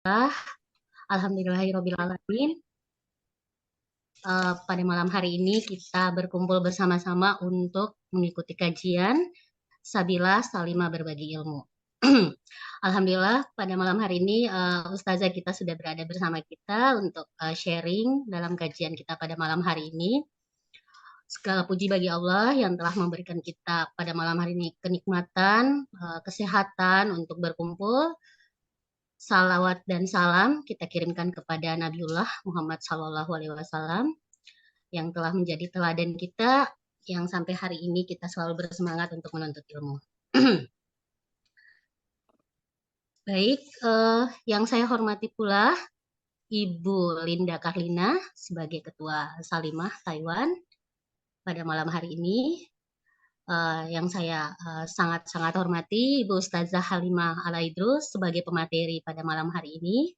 Alhamdulillahirabbil alamin. Pada malam hari ini kita berkumpul bersama-sama untuk mengikuti kajian Sabila Salimah Berbagi Ilmu. Alhamdulillah pada malam hari ini Ustazah kita sudah berada bersama kita untuk sharing dalam kajian kita pada malam hari ini. Segala puji bagi Allah yang telah memberikan kita pada malam hari ini kenikmatan, kesehatan untuk berkumpul. Salawat dan salam kita kirimkan kepada Nabiullah Muhammad SAW yang telah menjadi teladan kita yang sampai hari ini kita selalu bersemangat untuk menuntut ilmu. Baik, yang saya hormati pula Ibu Linda Karlina sebagai Ketua Salimah Taiwan pada malam hari ini. Yang saya sangat-sangat hormati Ibu Ustazah Halimah Alaidrus sebagai pemateri pada malam hari ini.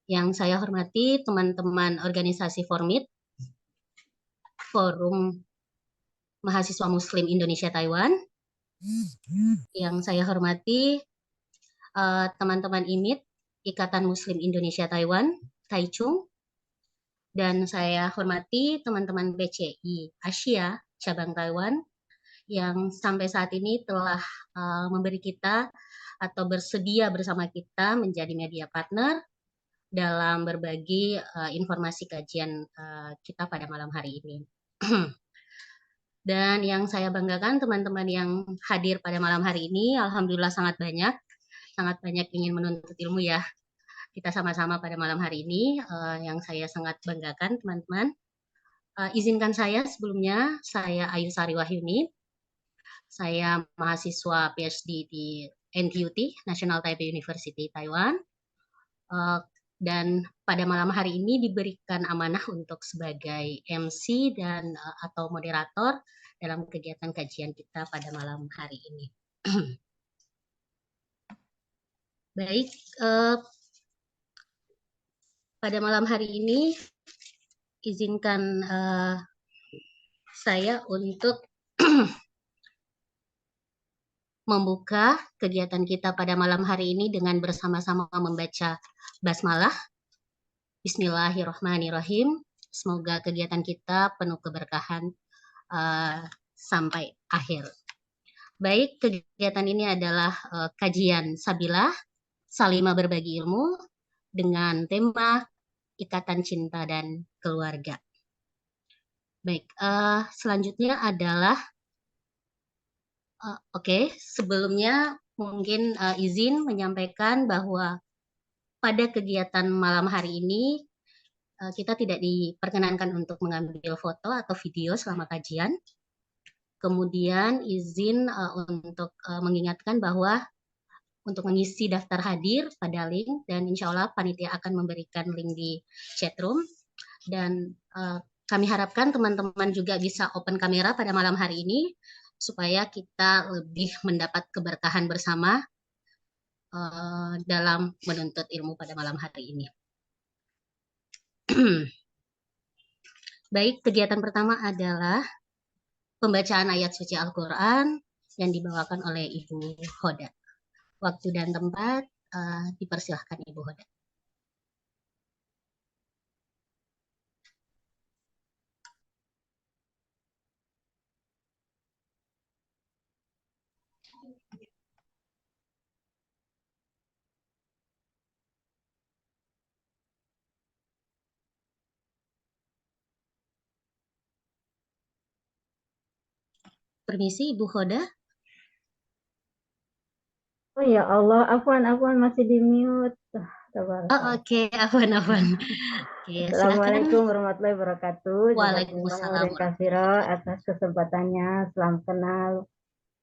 Yang saya hormati teman-teman organisasi Formit, Forum Mahasiswa Muslim Indonesia Taiwan. Yang saya hormati teman-teman IMIT, Ikatan Muslim Indonesia Taiwan, Taichung. Dan saya hormati teman-teman BCI Asia, cabang Taiwan, yang sampai saat ini telah memberi kita atau bersedia bersama kita menjadi media partner dalam berbagi informasi kajian kita pada malam hari ini. Dan yang saya banggakan teman-teman yang hadir pada malam hari ini, alhamdulillah sangat banyak ingin menuntut ilmu ya. Kita sama-sama pada malam hari ini, yang saya sangat banggakan teman-teman. Izinkan saya sebelumnya, saya Ayu Sari Wahyuni, saya mahasiswa PhD di NTUT, National Taipei University, Taiwan. Dan pada malam hari ini diberikan amanah untuk sebagai MC dan atau moderator dalam kegiatan kajian kita pada malam hari ini. Baik, pada malam hari ini izinkan saya untuk membuka kegiatan kita pada malam hari ini dengan bersama-sama membaca basmalah. Bismillahirrahmanirrahim. Semoga kegiatan kita penuh keberkahan sampai akhir. Baik, kegiatan ini adalah kajian Sabilah Salimah Berbagi Ilmu dengan tema Ikatan Cinta dan Keluarga. Baik, selanjutnya adalah sebelumnya mungkin izin menyampaikan bahwa pada kegiatan malam hari ini kita tidak diperkenankan untuk mengambil foto atau video selama kajian. Kemudian izin untuk mengingatkan bahwa untuk mengisi daftar hadir pada link, dan insya Allah panitia akan memberikan link di chatroom. Dan kami harapkan teman-teman juga bisa open kamera pada malam hari ini, supaya kita lebih mendapat keberkahan bersama dalam menuntut ilmu pada malam hari ini. Baik, kegiatan pertama adalah pembacaan ayat suci Al-Quran yang dibawakan oleh Ibu Hoda. Waktu dan tempat dipersilahkan Ibu Hoda. Permisi Ibu Hoda. Oh ya Allah, afwan masih di mute. Oke, afwan. Assalamualaikum warahmatullahi wabarakatuh. Waalaikumsalam Atas kesempatannya. Salam kenal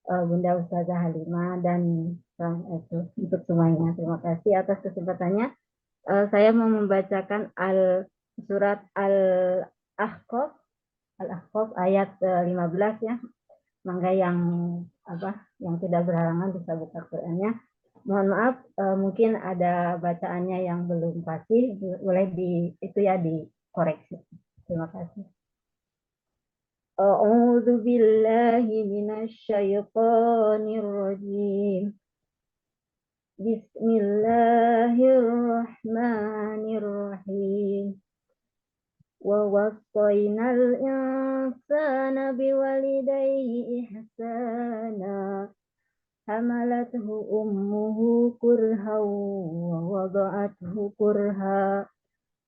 Bunda Ustazah Halimah dan untuk semuanya. Terima kasih atas kesempatannya. Saya mau membacakan surat Al-Ahqaf ayat 15 ya. Mangga yang tidak berhalangan bisa buka Qurannya. Mohon maaf, mungkin ada bacaannya yang belum pasti, boleh dikoreksi. Terima kasih. A'udzu billahi minasy syaithanir rajim. Bismillahirrahmanirrahim. Wa wasainal insana biwalidayhi ihsana. Hamalathu ummuhu kurhan wa wada'athu kurha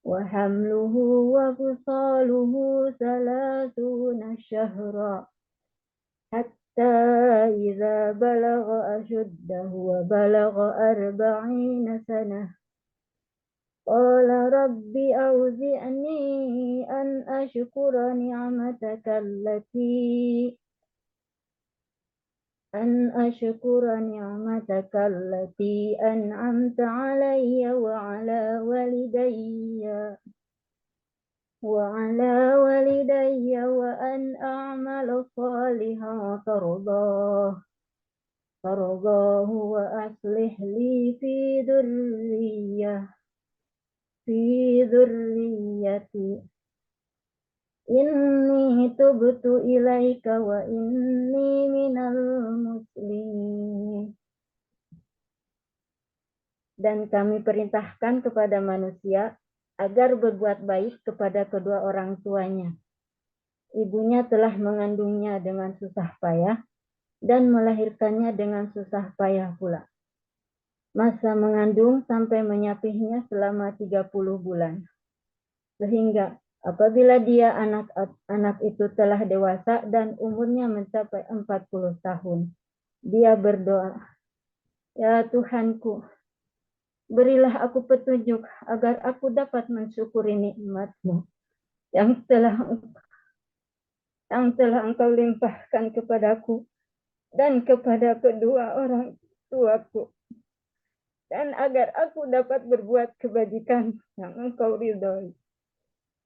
wa hamluhu wa fisaluhu salasuna syahra hatta idza balagha ashuddahu wa balagha 40 sanah qala rabbi auzi'ni an ashkura ni'mataka allati an'amta alayya وعلى والدي وأن أعمل صالحا ترضاه وأصلح لي في ذريتي إني تبت إليك وإني من المسلمين. Dan kami perintahkan kepada manusia agar berbuat baik kepada kedua orang tuanya. Ibunya telah mengandungnya dengan susah payah dan melahirkannya dengan susah payah pula. Masa mengandung sampai menyapihnya selama 30 bulan. Sehingga apabila dia anak itu telah dewasa dan umurnya mencapai 40 tahun, dia berdoa, "Ya Tuhanku, berilah aku petunjuk agar aku dapat mensyukuri nikmat-Mu yang telah Engkau limpahkan kepadaku dan kepada kedua orang tuaku, dan agar aku dapat berbuat kebajikan yang Engkau ridhoi.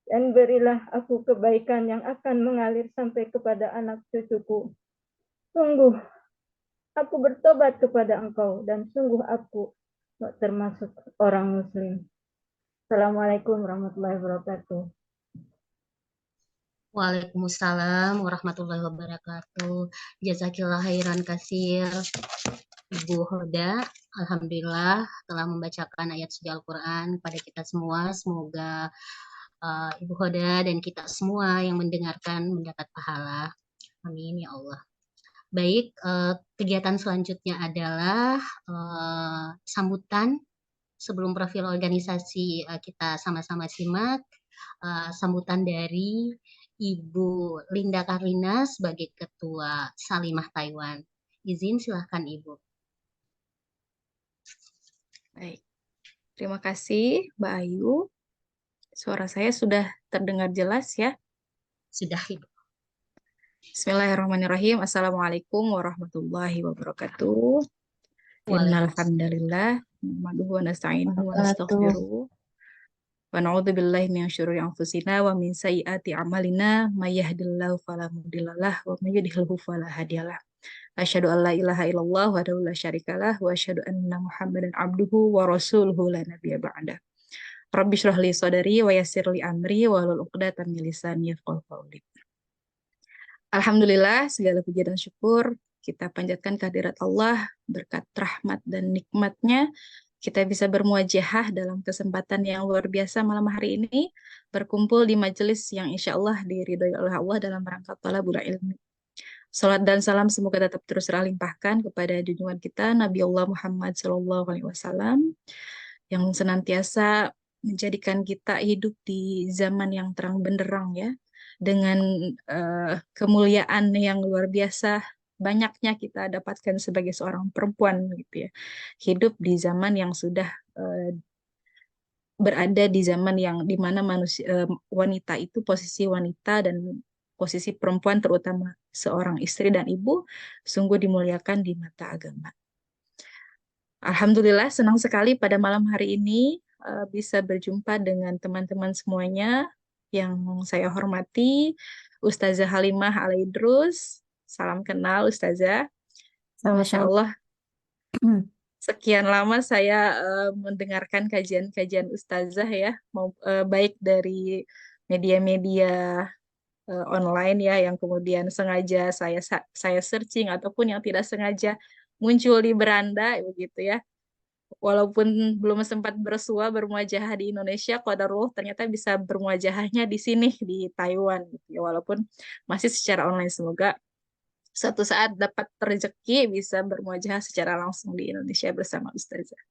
Dan berilah aku kebaikan yang akan mengalir sampai kepada anak cucuku. Sungguh aku bertobat kepada Engkau dan sungguh aku termasuk orang muslim." Assalamualaikum warahmatullahi wabarakatuh. Waalaikumsalam warahmatullahi wabarakatuh. Jazakillah khairan kasir, Ibu Hoda. Alhamdulillah telah membacakan ayat suci Al-Quran kepada kita semua. Semoga Ibu Hoda dan kita semua yang mendengarkan mendapat pahala. Amin ya Allah. Baik, kegiatan selanjutnya adalah sambutan. Sebelum profil organisasi kita sama-sama simak sambutan dari Ibu Linda Karlina sebagai Ketua Salimah Taiwan. Izin silahkan Ibu. Baik, terima kasih Mbak Ayu. Suara saya sudah terdengar jelas ya? Sudah Ibu. Bismillahirrahmanirrahim. Assalamualaikum warahmatullahi wabarakatuh. Innal hamdalillah nahmaduhu wa nasta'inuhu wa nastaghfiruh. Wa na'udzu billahi min syururi anfusina wa min sayyiati a'malina may yahdihillahu fala mudhillalah wa may yudhlilhu fala hadiyalah. Asyhadu an la ilaha illallah wahdahu la syarikalah wa asyhadu anna Muhammadan abduhu wa rasuluhu la nabiyya ba'da. Rabbi shrah li sadri wa yassir li amri wa hlul 'uqdatam min lisani yafqahu qawli. Alhamdulillah, segala puji dan syukur kita panjatkan kehadirat Allah, berkat rahmat dan nikmatnya kita bisa bermuajahah dalam kesempatan yang luar biasa malam hari ini, berkumpul di majelis yang insya Allah diridhoi oleh Allah dalam rangka thalabul ilmi. Salat dan salam semoga tetap terus terlimpahkan kepada junjungan kita Nabi Allah Muhammad SAW yang senantiasa menjadikan kita hidup di zaman yang terang benderang ya, dengan kemuliaan yang luar biasa banyaknya kita dapatkan sebagai seorang perempuan gitu ya, hidup di zaman yang sudah berada di zaman yang dimana manusia wanita itu, posisi wanita dan posisi perempuan terutama seorang istri dan ibu sungguh dimuliakan di mata agama. Alhamdulillah senang sekali pada malam hari ini bisa berjumpa dengan teman-teman semuanya yang saya hormati, Ustazah Halimah Alaidrus. Salam kenal Ustazah. Masya Allah, sekian lama saya mendengarkan kajian-kajian Ustazah ya, baik dari media-media online ya, yang kemudian sengaja saya searching ataupun yang tidak sengaja muncul di beranda begitu ya. walaupun belum sempat bersua bermuajahah di Indonesia, qadarullah ternyata bisa bermuajahahnya di sini di Taiwan gitu ya, walaupun masih secara online. Semoga suatu saat dapat rezeki bisa bermuajahah secara langsung di Indonesia bersama Ustazah.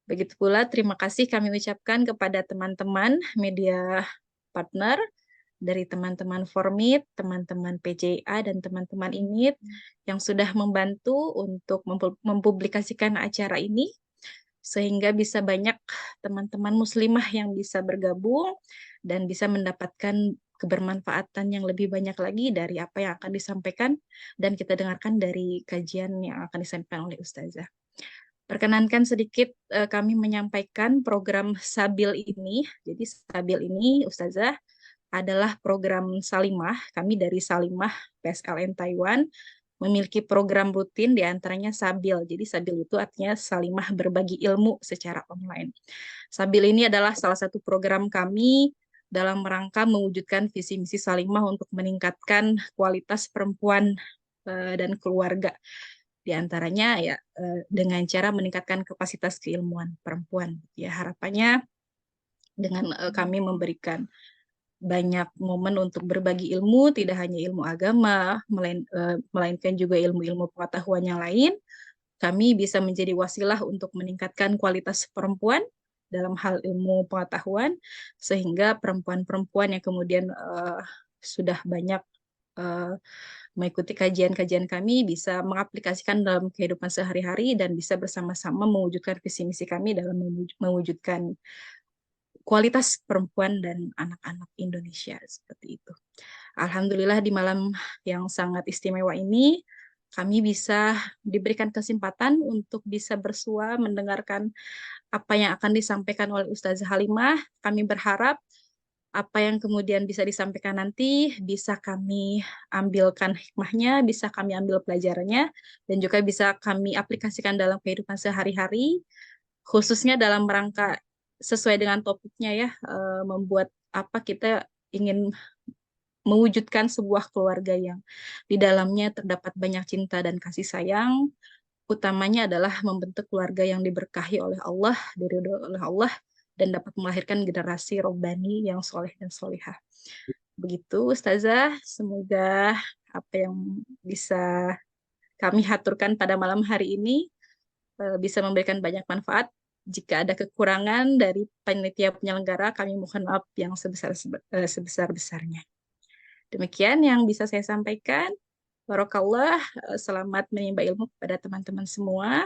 Begitu pula terima kasih kami ucapkan kepada teman-teman media partner dari teman-teman Formit, teman-teman PJA, dan teman-teman INIT yang sudah membantu untuk mempublikasikan acara ini, sehingga bisa banyak teman-teman muslimah yang bisa bergabung dan bisa mendapatkan kebermanfaatan yang lebih banyak lagi dari apa yang akan disampaikan dan kita dengarkan dari kajian yang akan disampaikan oleh Ustazah. Perkenankan sedikit kami menyampaikan program Sabil ini. Jadi Sabil ini, Ustazah, adalah program Salimah. Kami dari Salimah PSLN Taiwan memiliki program rutin diantaranya Sabil. Jadi Sabil itu artinya Salimah berbagi ilmu secara online. Sabil ini adalah salah satu program kami dalam rangka mewujudkan visi misi Salimah untuk meningkatkan kualitas perempuan dan keluarga. Di antaranya ya dengan cara meningkatkan kapasitas keilmuan perempuan. Ya harapannya dengan kami memberikan banyak momen untuk berbagi ilmu, tidak hanya ilmu agama, melainkan juga ilmu-ilmu pengetahuan yang lain. Kami bisa menjadi wasilah untuk meningkatkan kualitas perempuan dalam hal ilmu pengetahuan, sehingga perempuan-perempuan yang kemudian sudah banyak mengikuti kajian-kajian kami bisa mengaplikasikan dalam kehidupan sehari-hari dan bisa bersama-sama mewujudkan visi misi kami dalam mewujudkan kualitas perempuan dan anak-anak Indonesia seperti itu. Alhamdulillah di malam yang sangat istimewa ini kami bisa diberikan kesempatan untuk bisa bersua mendengarkan apa yang akan disampaikan oleh Ustazah Halimah. Kami berharap apa yang kemudian bisa disampaikan nanti bisa kami ambilkan hikmahnya, bisa kami ambil pelajarannya, dan juga bisa kami aplikasikan dalam kehidupan sehari-hari, khususnya dalam rangka sesuai dengan topiknya ya, membuat apa kita ingin mewujudkan sebuah keluarga yang di dalamnya terdapat banyak cinta dan kasih sayang, utamanya adalah membentuk keluarga yang diberkahi oleh Allah, diridhoi oleh Allah, dan dapat melahirkan generasi robbani yang soleh dan solihah. Begitu Ustazah, semoga apa yang bisa kami haturkan pada malam hari ini bisa memberikan banyak manfaat. Jika ada kekurangan dari panitia penyelenggara, kami mohon maaf yang sebesar-besarnya. Demikian yang bisa saya sampaikan. Barokallah, selamat menimba ilmu kepada teman-teman semua.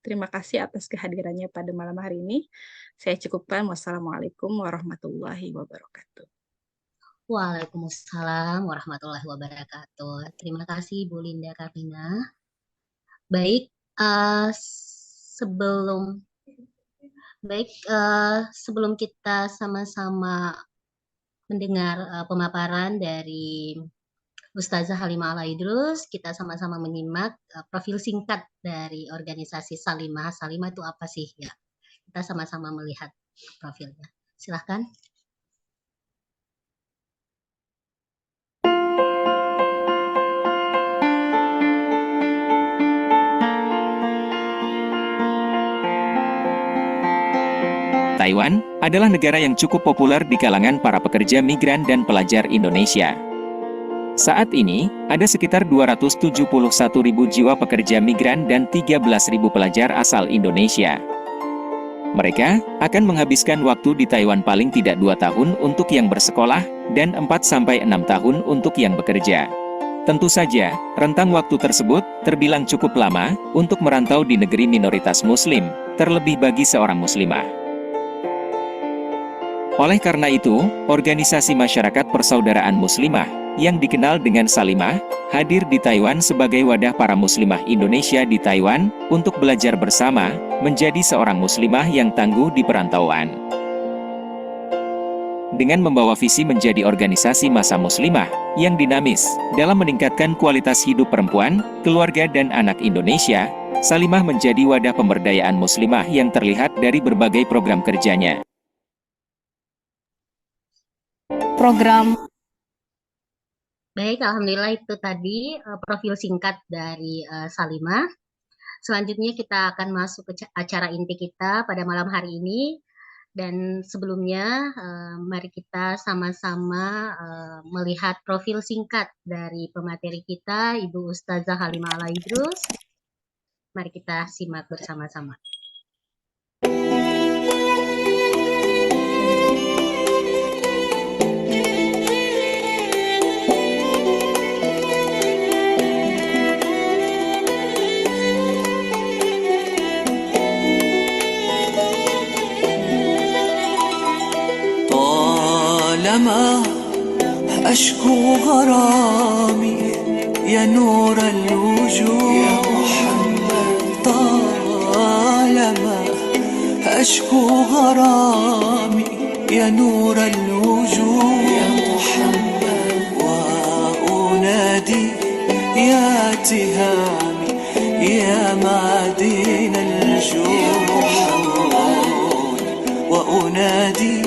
Terima kasih atas kehadirannya pada malam hari ini. Saya cukupkan. Wassalamualaikum warahmatullahi wabarakatuh. Waalaikumsalam warahmatullahi wabarakatuh. Terima kasih Bu Linda Karina. Baik, sebelum kita sama-sama mendengar pemaparan dari Ustazah Halimah Al-Aidrus, kita sama-sama menyimak profil singkat dari organisasi Salimah. Salimah itu apa sih ya? Kita sama-sama melihat profilnya. Silahkan. Taiwan adalah negara yang cukup populer di kalangan para pekerja migran dan pelajar Indonesia. Saat ini, ada sekitar 271.000 jiwa pekerja migran dan 13.000 pelajar asal Indonesia. Mereka akan menghabiskan waktu di Taiwan paling tidak 2 tahun untuk yang bersekolah, dan 4-6 tahun untuk yang bekerja. Tentu saja, rentang waktu tersebut terbilang cukup lama untuk merantau di negeri minoritas Muslim, terlebih bagi seorang Muslimah. Oleh karena itu, organisasi masyarakat persaudaraan Muslimah, yang dikenal dengan Salimah, hadir di Taiwan sebagai wadah para Muslimah Indonesia di Taiwan, untuk belajar bersama, menjadi seorang Muslimah yang tangguh di perantauan. Dengan membawa visi menjadi organisasi massa Muslimah, yang dinamis, dalam meningkatkan kualitas hidup perempuan, keluarga dan anak Indonesia, Salimah menjadi wadah pemberdayaan Muslimah yang terlihat dari berbagai program kerjanya. Baik, alhamdulillah itu tadi profil singkat dari Salimah. Selanjutnya kita akan masuk ke acara inti kita pada malam hari ini. Dan sebelumnya, mari kita sama-sama melihat profil singkat dari pemateri kita, Ibu Ustazah Halimah Al-Aidrus. Mari kita simak bersama-sama. طالما أشكو غرامي يا نور الوجوه يا محمد، طالما أشكو غرامي يا نور الوجوه يا محمد، وأنادي يا تهامي يا معدن الجود، وأنادي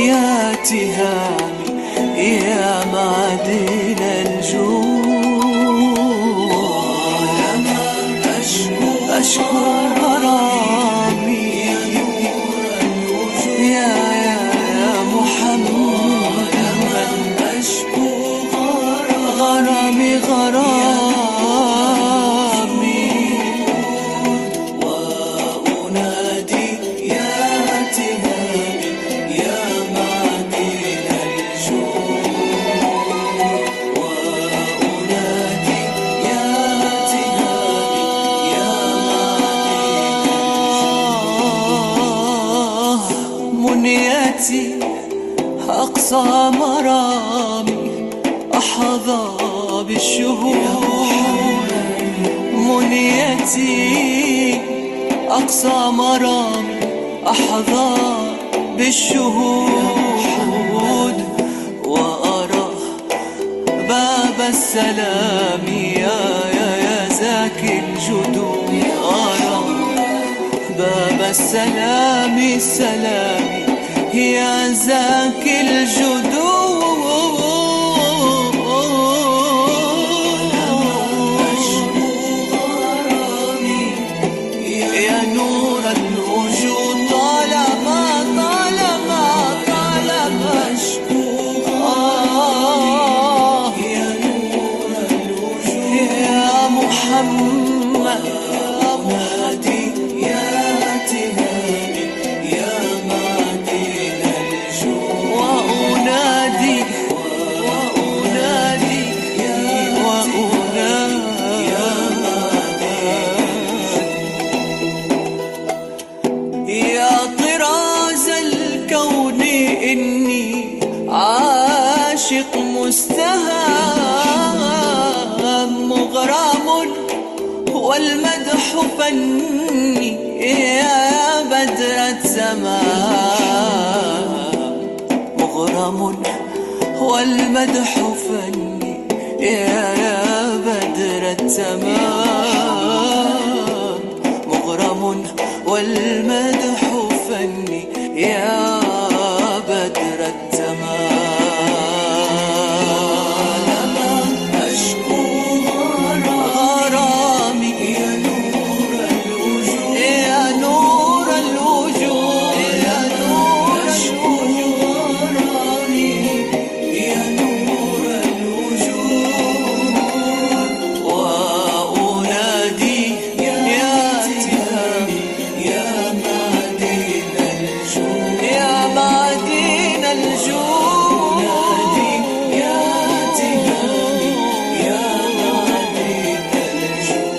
يا تهامي يا معدن الجود، لما أشكو غرامي يا محمد، أشكو غرامي وأنادي يا تهامي يا معدن الجود، وأنادي يا تهامي يا معدن الجود، منيتي أقصى مرامي أحظى بالشهود، منيتي أقصى مرامي أحظى بالشهود، وأرى باب السلام يا زاكي الجدود، أرى باب السلام يا زاكي الجدود، يا نور الوجود، طالما أشكو يا نور الوجود يا محمد، أنادي يا تهامي يا معدن الجود، وأنادي يا طراز الكون إني عاشق مستهام، مغرم والمدح فني يا بدر التمام، مغرم والمدح فني يا بدر التمام، مغرم والمدح فني يا بدر التمام، لما أشكو غرامي يا نور الوجود يا نور الوجود يا نور الوجود، يا نور الوجود، وأنادي يا تهامي يا معدن الجود، يا معدن الجود، يا تهامي يا معدن الجود.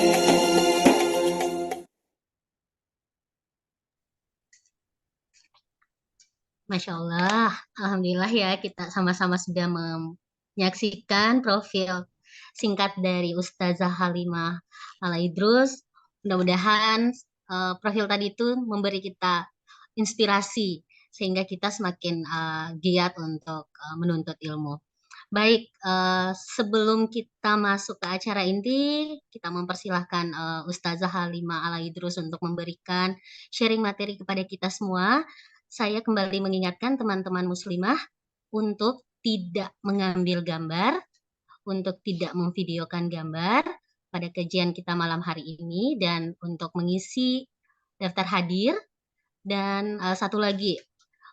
Masya Allah, Alhamdulillah ya kita sama-sama sudah menyaksikan profil singkat dari Ustazah Halimah Al-Aidrus. Mudah-mudahan profil tadi itu memberi kita inspirasi sehingga kita semakin giat untuk menuntut ilmu. Baik, sebelum kita masuk ke acara inti, kita mempersilahkan Ustazah Halimah Al-Aidrus untuk memberikan sharing materi kepada kita semua. Saya kembali mengingatkan teman-teman muslimah untuk tidak mengambil gambar, untuk tidak memvideokan gambar, pada kajian kita malam hari ini dan untuk mengisi daftar hadir. Dan satu lagi,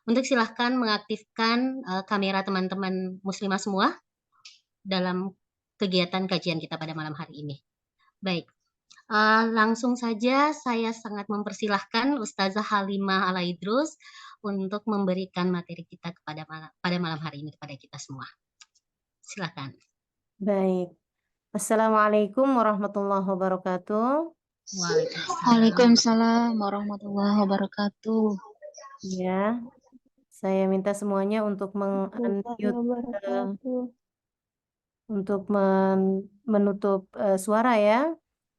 untuk silahkan mengaktifkan kamera teman-teman muslimah semua dalam kegiatan kajian kita pada malam hari ini. Baik, langsung saja saya sangat mempersilahkan Ustazah Halimah Alaidrus untuk memberikan materi kita pada malam hari ini kepada kita semua. Silakan. Baik. Assalamualaikum warahmatullahi wabarakatuh. Waalaikumsalam warahmatullahi wabarakatuh. Ya, saya minta semuanya untuk menutup suara ya,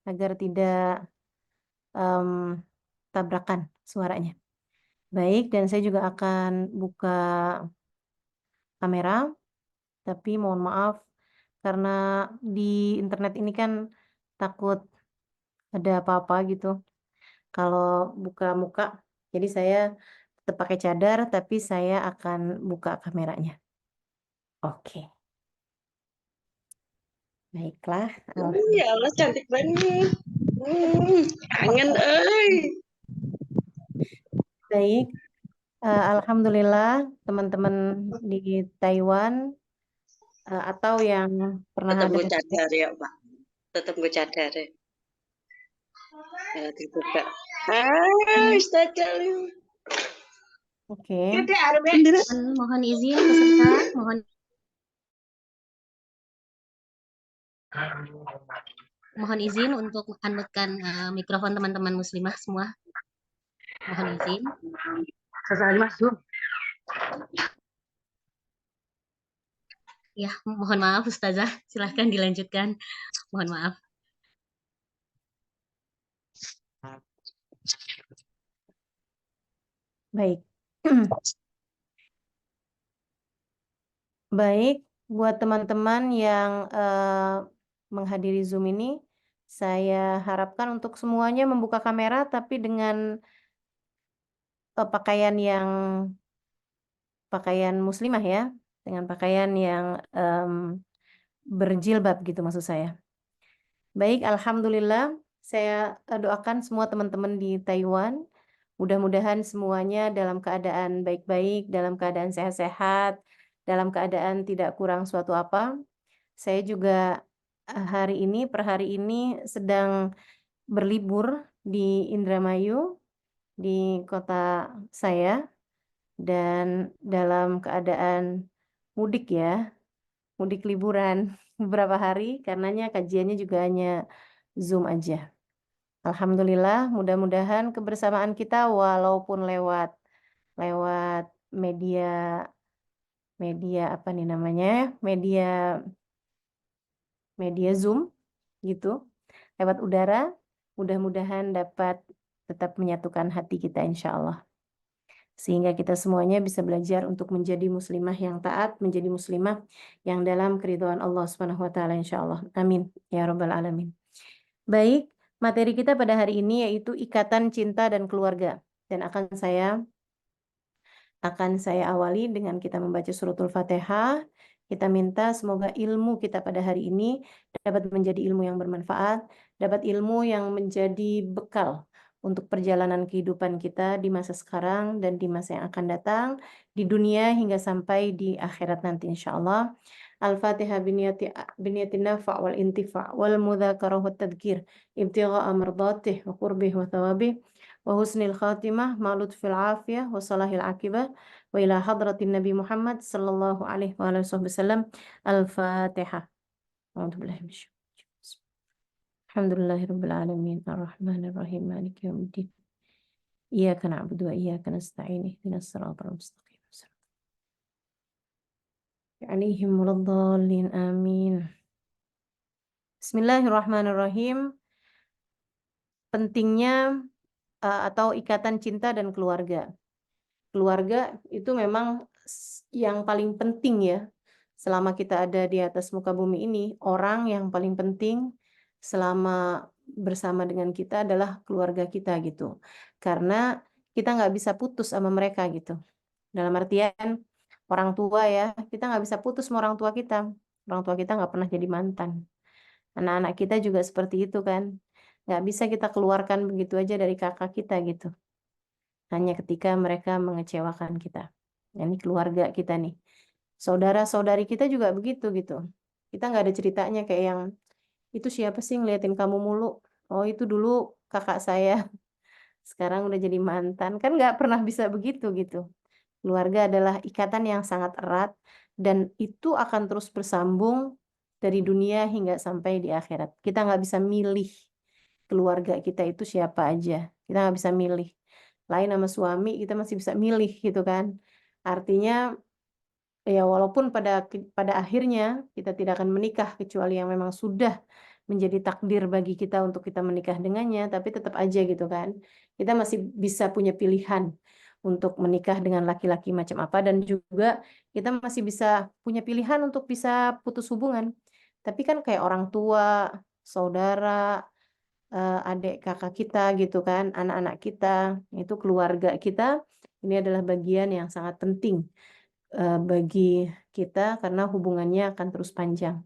agar tidak tabrakan suaranya. Baik, dan saya juga akan buka kamera, tapi mohon maaf karena di internet ini kan takut ada apa-apa gitu kalau buka muka. Jadi saya tetap pakai cadar, tapi saya akan buka kameranya. Oke. Baiklah. Ya Allah, cantik banget. Kangen, Baik. Alhamdulillah teman-teman di Taiwan atau yang pernah tetap ada gue cadar ya, Pak. Tetap gue cadar ya. Dibuka. Ustaz Jalil. Oke. Mohon izin peserta, mohon izin untuk unmute-kan mikrofon teman-teman muslimah semua. Mohon izin. Ya, mohon maaf Ustazah, silahkan dilanjutkan. Mohon maaf. Baik. Baik, buat teman-teman yang menghadiri Zoom ini, saya harapkan untuk semuanya membuka kamera tapi dengan pakaian muslimah ya, dengan pakaian yang berjilbab gitu maksud saya. Baik, alhamdulillah saya doakan semua teman-teman di Taiwan mudah-mudahan semuanya dalam keadaan baik-baik, dalam keadaan sehat-sehat, dalam keadaan tidak kurang suatu apa. Saya juga per hari ini sedang berlibur di Indramayu, di kota saya, dan dalam keadaan mudik ya, mudik liburan beberapa hari, karenanya kajiannya juga hanya Zoom aja. Alhamdulillah, mudah-mudahan kebersamaan kita walaupun lewat media apa nih namanya? Media Zoom gitu, lewat udara, mudah-mudahan dapat tetap menyatukan hati kita insya Allah. Sehingga kita semuanya bisa belajar untuk menjadi muslimah yang taat, menjadi muslimah yang dalam keridhaan Allah Subhanahu wa taala insya Allah. Amin ya rabbal alamin. Baik, materi kita pada hari ini yaitu ikatan cinta dan keluarga, dan akan saya awali dengan kita membaca suratul Fatihah. Kita minta semoga ilmu kita pada hari ini dapat menjadi ilmu yang bermanfaat, dapat ilmu yang menjadi bekal untuk perjalanan kehidupan kita di masa sekarang dan di masa yang akan datang, di dunia hingga sampai di akhirat nanti insyaAllah. Al-Fatihah biniyatin nafa' wal intifa' wal mudhakarah wa tadhkir ibtigha'a mardatih wa qurbih wa thawabih wa husnil khatimah ma lutfil afiyah wa salahil akibah wa ila hadratin Nabi Muhammad sallallahu alaihi wa wasallam. Al-Fatihah. Alhamdulillahirabbil alamin arrahmanir rahim maliki yaumiddin. Iyyaka na'budu wa iyyaka nasta'in ihdinas siratal mustaqim. Alaihim waladdallin amin. Bismillahirrahmanirrahim. Pentingnya atau ikatan cinta dan keluarga. Keluarga itu memang yang paling penting ya. Selama kita ada di atas muka bumi ini, orang yang paling penting selama bersama dengan kita adalah keluarga kita gitu. Karena kita nggak bisa putus sama mereka gitu. Dalam artian orang tua ya, kita nggak bisa putus sama orang tua kita. Orang tua kita nggak pernah jadi mantan. Anak-anak kita juga seperti itu kan. Nggak bisa kita keluarkan begitu aja dari kakak kita gitu. Hanya ketika mereka mengecewakan kita. Ini keluarga kita nih. Saudara-saudari kita juga begitu gitu. Kita nggak ada ceritanya kayak yang, itu siapa sih ngeliatin kamu mulu? Oh itu dulu kakak saya. Sekarang udah jadi mantan. Kan nggak pernah bisa begitu gitu. Keluarga adalah ikatan yang sangat erat dan itu akan terus bersambung dari dunia hingga sampai di akhirat. Kita nggak bisa milih keluarga kita itu siapa aja. Kita nggak bisa milih. Lain sama suami, kita masih bisa milih gitu kan. Artinya ya walaupun pada akhirnya kita tidak akan menikah kecuali yang memang sudah menjadi takdir bagi kita untuk kita menikah dengannya, tapi tetap aja gitu kan. Kita masih bisa punya pilihan untuk menikah dengan laki-laki macam apa dan juga kita masih bisa punya pilihan untuk bisa putus hubungan. Tapi kan kayak orang tua, saudara, adik kakak kita gitu kan, anak-anak kita, itu keluarga kita, ini adalah bagian yang sangat penting bagi kita karena hubungannya akan terus panjang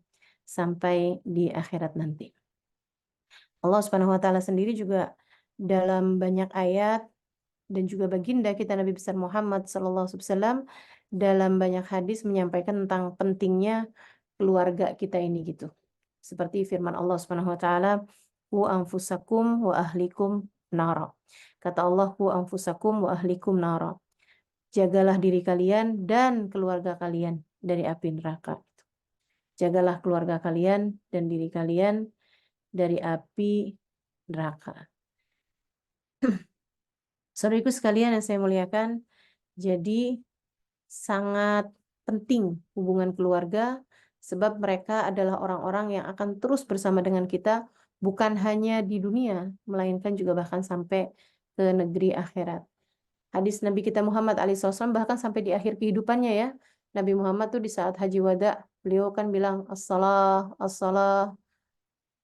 sampai di akhirat nanti. Allah Subhanahu wa taala sendiri juga dalam banyak ayat dan juga baginda kita Nabi besar Muhammad sallallahu alaihi wasallam dalam banyak hadis menyampaikan tentang pentingnya keluarga kita ini gitu. Seperti firman Allah Subhanahu wa taala, "Qu anfusakum wa ahlikum nara." Kata Allah, "Qu anfusakum wa ahlikum nara." Jagalah diri kalian dan keluarga kalian dari api neraka. Jagalah keluarga kalian dan diri kalian dari api neraka. Saudariku sekalian yang saya muliakan, jadi sangat penting hubungan keluarga sebab mereka adalah orang-orang yang akan terus bersama dengan kita bukan hanya di dunia, melainkan juga bahkan sampai ke negeri akhirat. Hadis Nabi kita Muhammad SAW bahkan sampai di akhir kehidupannya ya. Nabi Muhammad tuh di saat haji wada, beliau kan bilang as-salah, as-salah,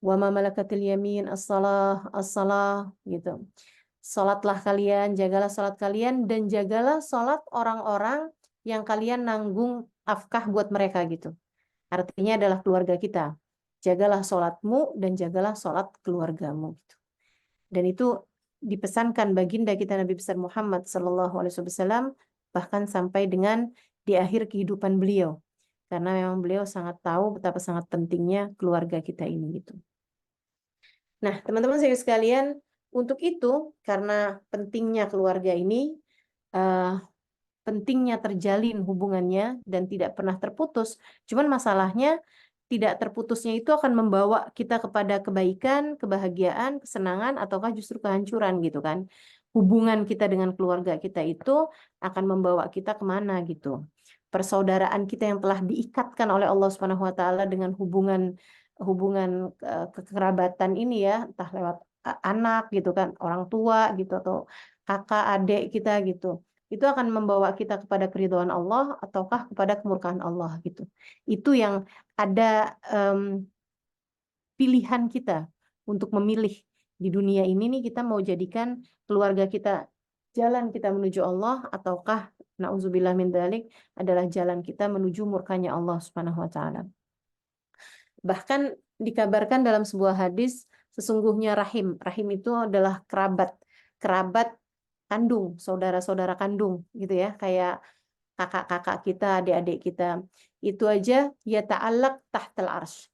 wa ma malakatil yamin, as-salah, as-salah gitu. Salatlah kalian, jagalah salat kalian dan jagalah salat orang-orang yang kalian nanggung afkah buat mereka gitu. Artinya adalah keluarga kita. Jagalah salatmu dan jagalah salat keluargamu gitu. Dan itu dipesankan baginda kita Nabi besar Muhammad sallallahu alaihi wasallam bahkan sampai dengan di akhir kehidupan beliau. Karena memang beliau sangat tahu betapa sangat pentingnya keluarga kita ini gitu. Nah, teman-teman saya sekalian, untuk itu karena pentingnya keluarga ini pentingnya terjalin hubungannya dan tidak pernah terputus. Cuman masalahnya tidak terputusnya itu akan membawa kita kepada kebaikan, kebahagiaan, kesenangan, ataukah justru kehancuran gitu kan. Hubungan kita dengan keluarga kita itu akan membawa kita kemana gitu. Persaudaraan kita yang telah diikatkan oleh Allah Subhanahu wa taala dengan hubungan kekerabatan ini ya, entah lewat anak gitu kan, orang tua gitu atau kakak, adik kita gitu. Itu akan membawa kita kepada keridhaan Allah ataukah kepada kemurkaan Allah gitu. Itu yang ada pilihan kita untuk memilih di dunia ini nih kita mau jadikan keluarga kita jalan kita menuju Allah ataukah na'udzubillah min dzalik adalah jalan kita menuju murkanya Allah Subhanahu wa taala. Bahkan dikabarkan dalam sebuah hadis sesungguhnya rahim itu adalah kerabat kandung, saudara-saudara kandung gitu ya, kayak kakak-kakak kita, adik-adik kita. Itu aja ya ta'allaq tahtal arsy.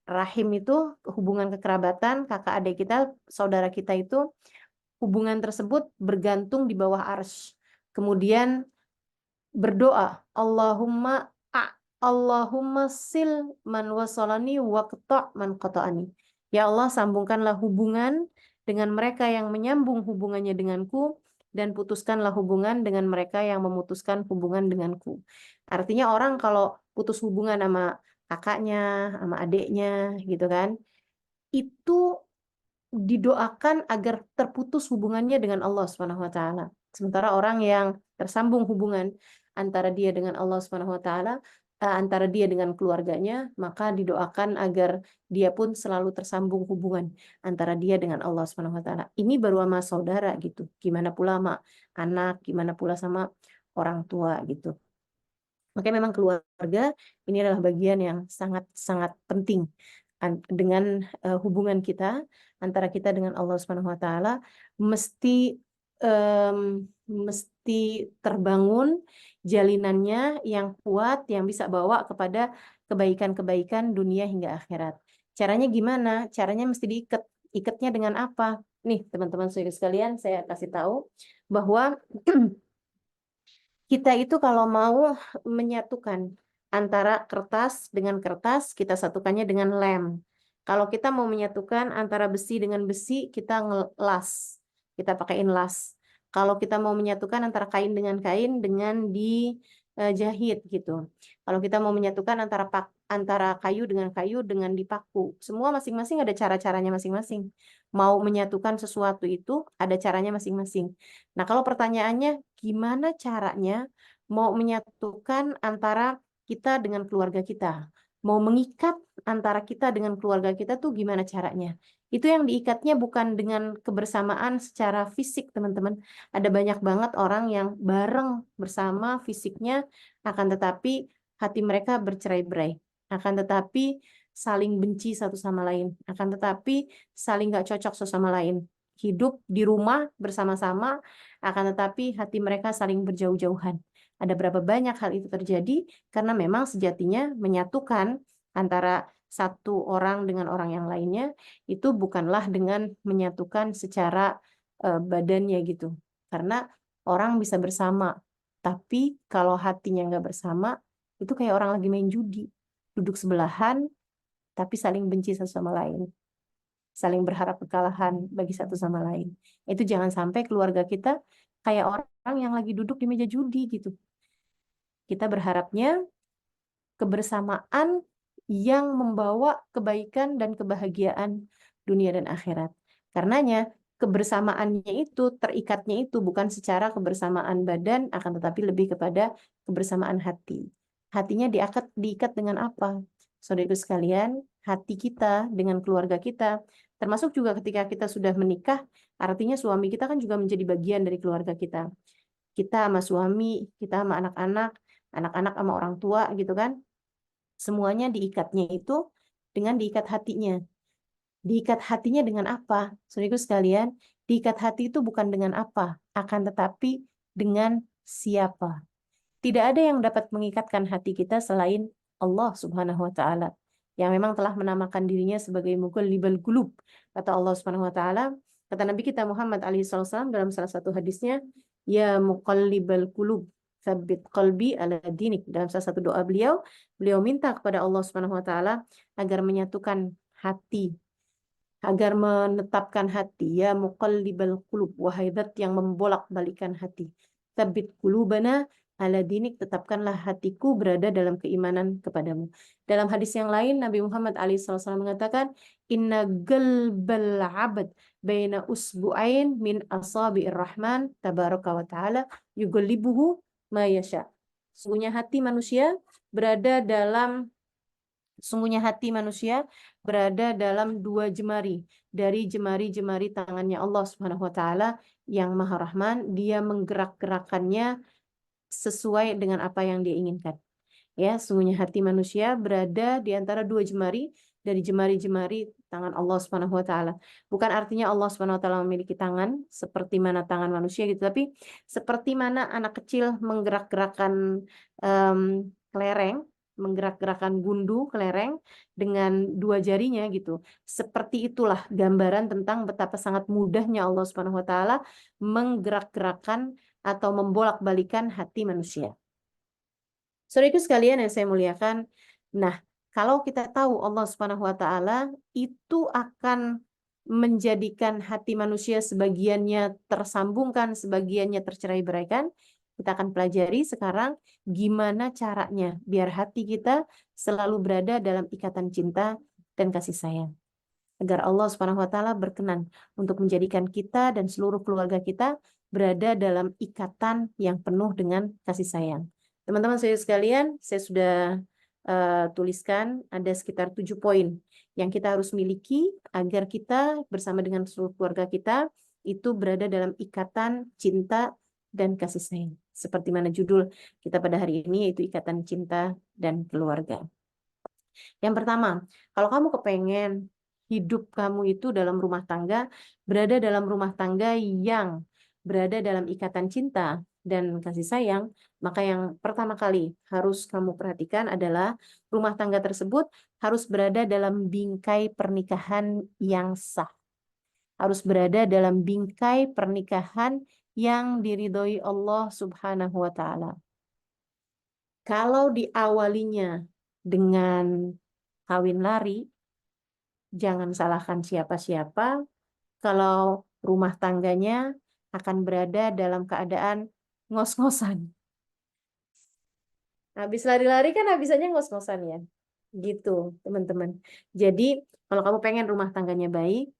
Rahim itu hubungan kekerabatan, kakak adik kita, saudara kita itu hubungan tersebut bergantung di bawah arsy. Kemudian berdoa, Allahumma sil man wasalani wa qta' man qata'ani. Ya Allah, sambungkanlah hubungan dengan mereka yang menyambung hubungannya denganku dan putuskanlah hubungan dengan mereka yang memutuskan hubungan denganku. Artinya orang kalau putus hubungan sama kakaknya, sama adiknya gitu kan, itu didoakan agar terputus hubungannya dengan Allah Subhanahu wa taala. Sementara orang yang tersambung hubungan antara dia dengan Allah Subhanahu wa taala, antara dia dengan keluarganya, maka didoakan agar dia pun selalu tersambung hubungan antara dia dengan Allah Subhanahu wa taala. Ini baru sama saudara gitu. Gimana pula sama anak, gimana pula sama orang tua gitu. Makanya memang keluarga ini adalah bagian yang sangat-sangat penting dengan hubungan kita antara kita dengan Allah Subhanahu wa taala mesti terbangun jalinannya yang kuat yang bisa bawa kepada kebaikan-kebaikan dunia hingga akhirat. Caranya gimana? Caranya mesti diikat. Ikatnya dengan apa? Nih, teman-teman sekalian, saya kasih tahu bahwa kita itu kalau mau menyatukan antara kertas dengan kertas, kita satukannya dengan lem. Kalau kita mau menyatukan antara besi dengan besi, kita ngelas. Kita pakaiin las. Kalau kita mau menyatukan antara kain dengan dijahit gitu. Kalau kita mau menyatukan antara kayu dengan dipaku. Semua masing-masing ada cara-caranya masing-masing. Mau menyatukan sesuatu itu ada caranya masing-masing. Nah, kalau pertanyaannya gimana caranya mau menyatukan antara kita dengan keluarga kita? Mau mengikat antara kita dengan keluarga kita tuh gimana caranya? Itu yang diikatnya bukan dengan kebersamaan secara fisik, teman-teman. Ada banyak banget orang yang bareng bersama fisiknya, akan tetapi hati mereka bercerai-berai. Akan tetapi saling benci satu sama lain. Akan tetapi saling gak cocok satu sama lain. Hidup di rumah bersama-sama, akan tetapi hati mereka saling berjauh-jauhan. Ada berapa banyak hal itu terjadi karena memang sejatinya menyatukan antara satu orang dengan orang yang lainnya itu bukanlah dengan menyatukan secara badannya gitu. Karena orang bisa bersama, tapi kalau hatinya nggak bersama, itu kayak orang lagi main judi. Duduk sebelahan, tapi saling benci satu sama lain. Saling berharap kekalahan bagi satu sama lain. Itu jangan sampai keluarga kita kayak orang yang lagi duduk di meja judi gitu. Kita berharapnya kebersamaan yang membawa kebaikan dan kebahagiaan dunia dan akhirat. Karenanya kebersamaannya itu, terikatnya itu bukan secara kebersamaan badan, akan tetapi lebih kepada kebersamaan hati. Hatinya diikat dengan apa? Saudaraku sekalian, hati kita dengan keluarga kita, termasuk juga ketika kita sudah menikah, artinya suami kita kan juga menjadi bagian dari keluarga kita. Kita sama suami, kita sama anak-anak, anak-anak sama orang tua gitu kan. Semuanya diikatnya itu dengan diikat hatinya. Diikat hatinya dengan apa? Saudaraku sekalian, diikat hati itu bukan dengan apa, akan tetapi dengan siapa. Tidak ada yang dapat mengikatkan hati kita selain Allah Subhanahu wa taala, yang memang telah menamakan dirinya sebagai muqallibal qulub. Kata Allah Subhanahu wa taala, kata Nabi kita Muhammad alaihi wasallam dalam salah satu hadisnya, ya muqallibal qulub, tsabbit qalbi ala dinik. Dalam salah satu doa beliau minta kepada Allah Subhanahu wa taala agar menyatukan hati, agar menetapkan hati, ya muqallibal qulub, wahai zat yang membolak-balikan hati. Tsabbit qulubana ala dinik, tetapkanlah hatiku berada dalam keimanan kepadamu. Dalam hadis yang lain Nabi Muhammad SAW mengatakan, inna qalbal abad baina usbu'ain min asabi'ir rahman tabaraka wa ta'ala yugallibuhu ma yasha. Sungguhnya hati manusia berada dalam dua jemari dari jemari-jemari tangannya Allah Subhanahu wa taala yang Maha Rahman. Dia menggerak-gerakannya sesuai dengan apa yang dia inginkan. Ya, sungguhnya hati manusia berada di antara dua jemari dari jemari-jemari tangan Allah Subhanahu wa taala. Bukan artinya Allah Subhanahu wa taala memiliki tangan seperti mana tangan manusia gitu, tapi seperti mana anak kecil menggerak-gerakan kelereng, menggerak-gerakan gundu kelereng dengan dua jarinya gitu. Seperti itulah gambaran tentang betapa sangat mudahnya Allah Subhanahu wa taala menggerak-gerakan atau membolak-balikan hati manusia. Saudaraku sekalian yang saya muliakan, nah, kalau kita tahu Allah Subhanahu wa taala itu akan menjadikan hati manusia sebagiannya tersambungkan, sebagiannya tercerai-beraikan, kita akan pelajari sekarang gimana caranya biar hati kita selalu berada dalam ikatan cinta dan kasih sayang. Agar Allah Subhanahu wa taala berkenan untuk menjadikan kita dan seluruh keluarga kita berada dalam ikatan yang penuh dengan kasih sayang. Teman-teman saya sekalian, saya sudah tuliskan ada sekitar 7 poin yang kita harus miliki agar kita bersama dengan seluruh keluarga kita itu berada dalam ikatan cinta dan kasih sayang. Seperti mana judul kita pada hari ini, yaitu ikatan cinta dan keluarga. Yang pertama, kalau kamu kepengen hidup kamu itu dalam rumah tangga, berada dalam rumah tangga yang berada dalam ikatan cinta dan kasih sayang, maka yang pertama kali harus kamu perhatikan adalah rumah tangga tersebut harus berada dalam bingkai pernikahan yang sah. Harus berada dalam bingkai pernikahan yang diridhoi Allah Subhanahu wa Ta'ala. Kalau diawalinya dengan kawin lari, jangan salahkan siapa-siapa kalau rumah tangganya akan berada dalam keadaan ngos-ngosan. Habis lari-lari kan habisannya ngos-ngosan ya. Gitu, teman-teman. Jadi, kalau kamu pengen rumah tangganya baik,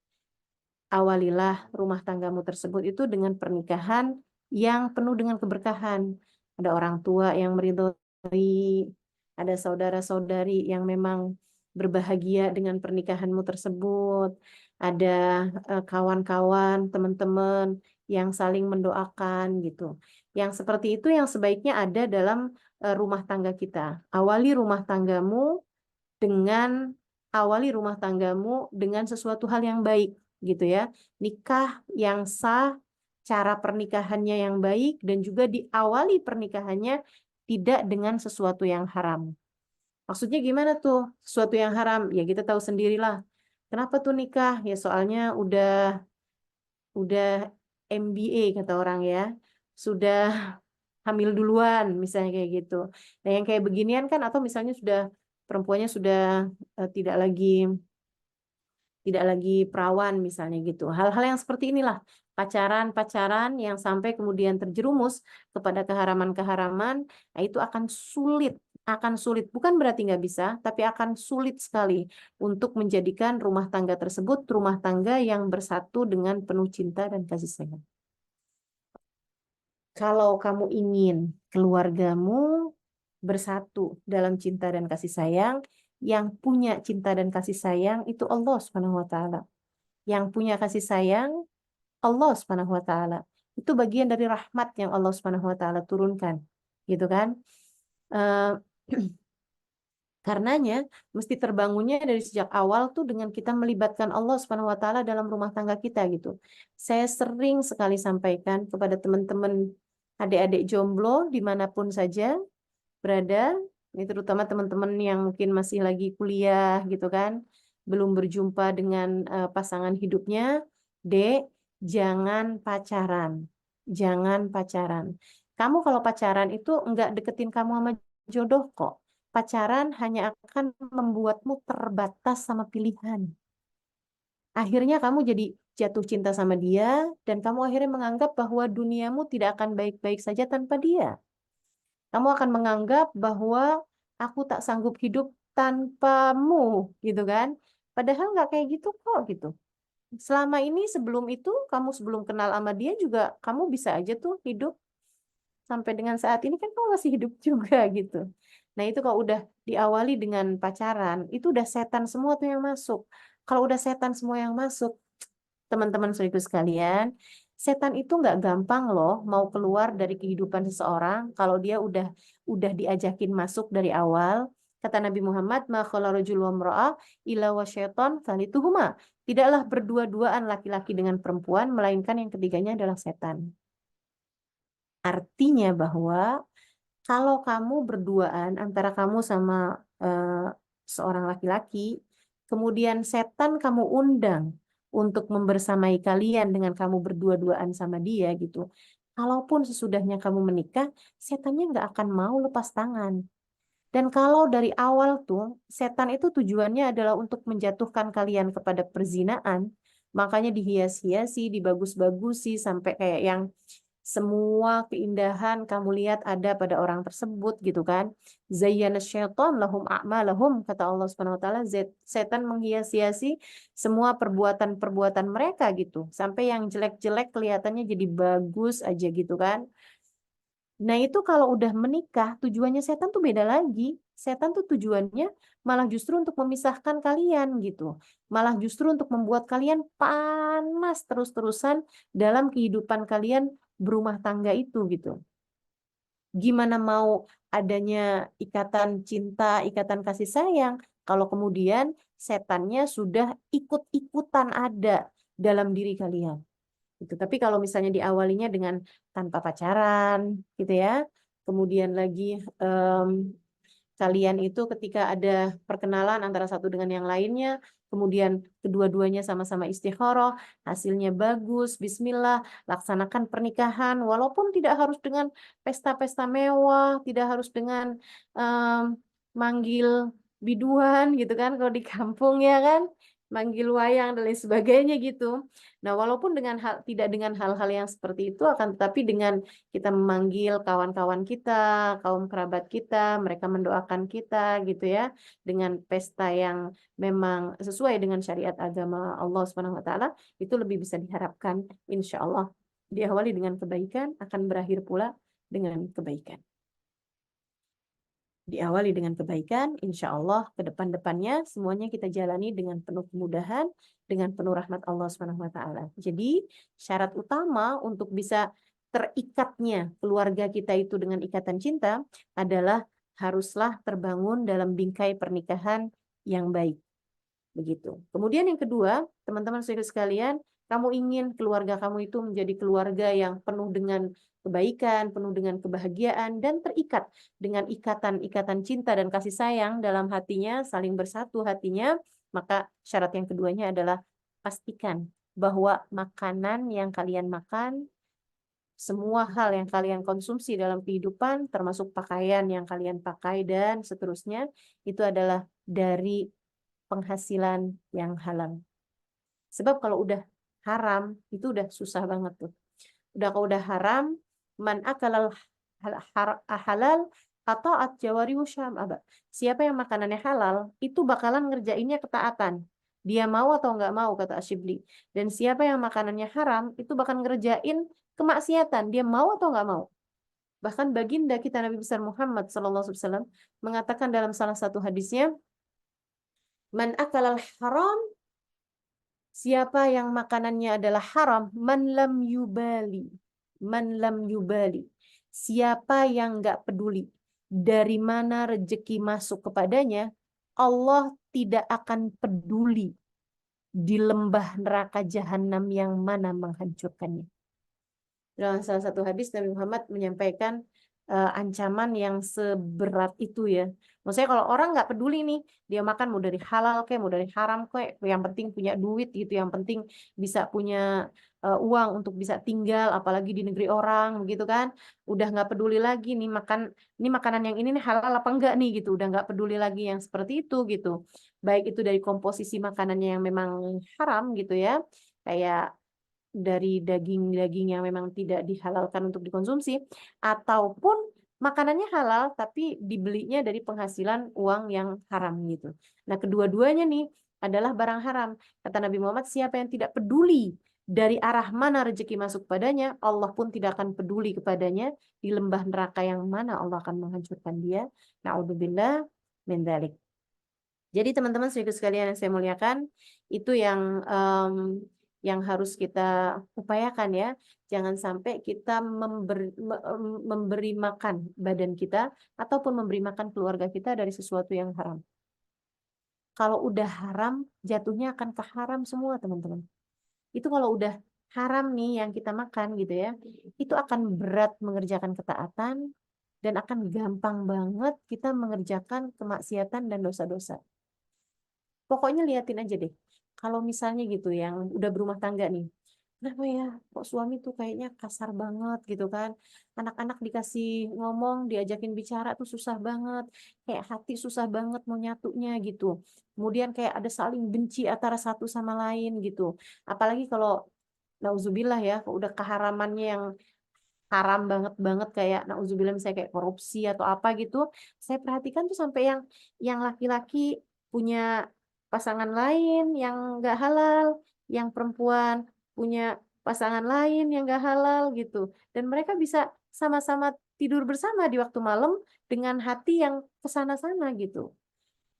awalilah rumah tanggamu tersebut itu dengan pernikahan yang penuh dengan keberkahan. Ada orang tua yang meridhoi, ada saudara-saudari yang memang berbahagia dengan pernikahanmu tersebut, ada kawan-kawan, teman-teman yang saling mendoakan gitu. Yang seperti itu yang sebaiknya ada dalam rumah tangga kita. Awali rumah tanggamu dengan sesuatu hal yang baik gitu ya. Nikah yang sah, cara pernikahannya yang baik, dan juga diawali pernikahannya tidak dengan sesuatu yang haram. Maksudnya gimana tuh sesuatu yang haram? Ya kita tahu sendirilah. Kenapa tuh nikah? Ya soalnya udah MBA kata orang ya. Sudah hamil duluan misalnya kayak gitu. Nah yang kayak beginian kan, atau misalnya perempuannya sudah tidak lagi perawan misalnya gitu. Hal-hal yang seperti inilah, pacaran-pacaran yang sampai kemudian terjerumus kepada keharaman-keharaman, nah itu akan sulit. Bukan berarti nggak bisa, tapi akan sulit sekali untuk menjadikan rumah tangga tersebut rumah tangga yang bersatu dengan penuh cinta dan kasih sayang. Kalau kamu ingin keluargamu bersatu dalam cinta dan kasih sayang, yang punya cinta dan kasih sayang itu Allah Subhanahu wa Ta'ala. Yang punya kasih sayang Allah Subhanahu wa Ta'ala. Itu bagian dari rahmat yang Allah Subhanahu wa Ta'ala turunkan, gitu kan? Karenanya mesti terbangunnya dari sejak awal tuh dengan kita melibatkan Allah Subhanahu wa Ta'ala dalam rumah tangga kita gitu. Saya sering sekali sampaikan kepada teman-teman adik-adik jomblo dimanapun saja berada, ini terutama teman-teman yang mungkin masih lagi kuliah gitu kan, belum berjumpa dengan pasangan hidupnya, Dek, jangan pacaran. Jangan pacaran. Kamu kalau pacaran itu enggak deketin kamu sama jodoh kok. Pacaran hanya akan membuatmu terbatas sama pilihan. Akhirnya kamu jadi jatuh cinta sama dia, dan kamu akhirnya menganggap bahwa duniamu tidak akan baik-baik saja tanpa dia. Kamu akan menganggap bahwa aku tak sanggup hidup tanpamu, gitu kan? Padahal nggak kayak gitu kok, gitu. Selama ini sebelum kenal sama dia juga, kamu bisa aja tuh hidup. Sampai dengan saat ini kan kamu masih hidup juga, gitu. Nah itu kalau udah diawali dengan pacaran, itu udah setan semua tuh yang masuk. Kalau udah setan semua yang masuk, teman-teman saudaraku sekalian, setan itu nggak gampang loh mau keluar dari kehidupan seseorang kalau dia udah diajakin masuk dari awal. Kata Nabi Muhammad, ma khala rajul wa imra'ah illa wa syaiton thalituhuma. Tidaklah berdua-duaan laki-laki dengan perempuan, melainkan yang ketiganya adalah setan. Artinya bahwa kalau kamu berduaan antara kamu sama seorang laki-laki, kemudian setan kamu undang untuk membersamai kalian dengan kamu berdua-duaan sama dia gitu. Kalaupun sesudahnya kamu menikah, setannya nggak akan mau lepas tangan. Dan kalau dari awal tuh, setan itu tujuannya adalah untuk menjatuhkan kalian kepada perzinaan, makanya dihias-hiasi, dibagus-bagusi, sampai kayak yang semua keindahan kamu lihat ada pada orang tersebut gitu kan. Zayyana syaitan lahum a'malahum, kata Allah Subhanahu wa taala, setan menghias-hiasi semua perbuatan-perbuatan mereka gitu. Sampai yang jelek-jelek kelihatannya jadi bagus aja gitu kan. Nah, itu kalau udah menikah, tujuannya setan tuh beda lagi. Setan tuh tujuannya malah justru untuk memisahkan kalian gitu. Malah justru untuk membuat kalian panas terus-terusan dalam kehidupan kalian berumah tangga itu gitu. Gimana mau adanya ikatan cinta, ikatan kasih sayang, Kalau kemudian setannya sudah ikut-ikutan ada dalam diri kalian. Gitu. Tapi kalau misalnya diawalinya dengan tanpa pacaran, gitu ya. Kemudian lagi kalian itu ketika ada perkenalan antara satu dengan yang lainnya, kemudian kedua-duanya sama-sama istikharah, hasilnya bagus, bismillah, laksanakan pernikahan, walaupun tidak harus dengan pesta-pesta mewah, tidak harus dengan manggil biduan gitu kan, kalau di kampung ya kan, manggil wayang dan lain sebagainya gitu. Nah, walaupun tidak dengan hal-hal yang seperti itu, akan tetapi dengan kita memanggil kawan-kawan kita, kaum kerabat kita, mereka mendoakan kita gitu ya, dengan pesta yang memang sesuai dengan syariat agama Allah Subhanahu wa taala, itu lebih bisa diharapkan insya Allah diawali dengan kebaikan akan berakhir pula dengan kebaikan. Diawali dengan kebaikan, insya Allah ke depan-depannya semuanya kita jalani dengan penuh kemudahan, dengan penuh rahmat Allah Subhanahu wa taala. Jadi, syarat utama untuk bisa terikatnya keluarga kita itu dengan ikatan cinta adalah haruslah terbangun dalam bingkai pernikahan yang baik. Begitu. Kemudian yang kedua, teman-teman saudara sekalian, kamu ingin keluarga kamu itu menjadi keluarga yang penuh dengan kebaikan, penuh dengan kebahagiaan, dan terikat dengan ikatan-ikatan cinta dan kasih sayang dalam hatinya, saling bersatu hatinya, maka syarat yang keduanya adalah pastikan bahwa makanan yang kalian makan, semua hal yang kalian konsumsi dalam kehidupan, termasuk pakaian yang kalian pakai dan seterusnya, itu adalah dari penghasilan yang halal. Sebab kalau udah haram, itu udah susah banget tuh. Kalau udah haram, man akalal halal ata'at jawarihu syam'aba. Siapa yang makanannya halal, itu bakalan ngerjainnya ketaatan. Dia mau atau nggak mau, kata Asyibli. Dan siapa yang makanannya haram, itu bakal ngerjain kemaksiatan. Dia mau atau nggak mau. Bahkan baginda kita Nabi besar Muhammad SAW mengatakan dalam salah satu hadisnya, man akalal haram, siapa yang makanannya adalah haram, man lam yubali. Man lam yubali. Siapa yang nggak peduli dari mana rezeki masuk kepadanya, Allah tidak akan peduli di lembah neraka jahanam yang mana menghancurkannya. Dalam salah satu hadis Nabi Muhammad menyampaikan ancaman yang seberat itu ya. Maksudnya kalau orang nggak peduli nih, dia makan mau dari halal kayak, mau dari haram kayak, yang penting punya duit gitu, yang penting bisa punya uang untuk bisa tinggal, apalagi di negeri orang gitu kan. Udah nggak peduli lagi nih ini makanan yang ini nih halal apa enggak nih gitu. Udah nggak peduli lagi yang seperti itu gitu. Baik itu dari komposisi makanannya yang memang haram gitu ya, kayak dari daging-daging yang memang tidak dihalalkan untuk dikonsumsi, ataupun makanannya halal tapi dibelinya dari penghasilan uang yang haram gitu. Nah, kedua-duanya nih adalah barang haram. Kata Nabi Muhammad, siapa yang tidak peduli dari arah mana rezeki masuk padanya, Allah pun tidak akan peduli kepadanya di lembah neraka yang mana Allah akan menghancurkan dia. Na'udzubillah min dzalik. Jadi teman-teman sekalian yang saya muliakan, itu yang harus kita upayakan ya. Jangan sampai kita memberi makan badan kita ataupun memberi makan keluarga kita dari sesuatu yang haram. Kalau udah haram, jatuhnya akan ke haram semua teman-teman. Itu kalau udah haram nih yang kita makan gitu ya, itu akan berat mengerjakan ketaatan dan akan gampang banget kita mengerjakan kemaksiatan dan dosa-dosa. Pokoknya liatin aja deh. Kalau misalnya gitu yang udah berumah tangga nih, kenapa ya kok suami tuh kayaknya kasar banget gitu kan, anak-anak dikasih ngomong, diajakin bicara tuh susah banget, kayak hati susah banget mau nyatunya gitu, kemudian kayak ada saling benci antara satu sama lain gitu, apalagi kalau nauzubillah ya, udah keharamannya yang haram banget kayak nauzubillah misalnya kayak korupsi atau apa gitu, saya perhatikan tuh sampai yang laki-laki punya pasangan lain yang nggak halal, yang perempuan punya pasangan lain yang nggak halal gitu. Dan mereka bisa sama-sama tidur bersama di waktu malam dengan hati yang kesana-sana gitu.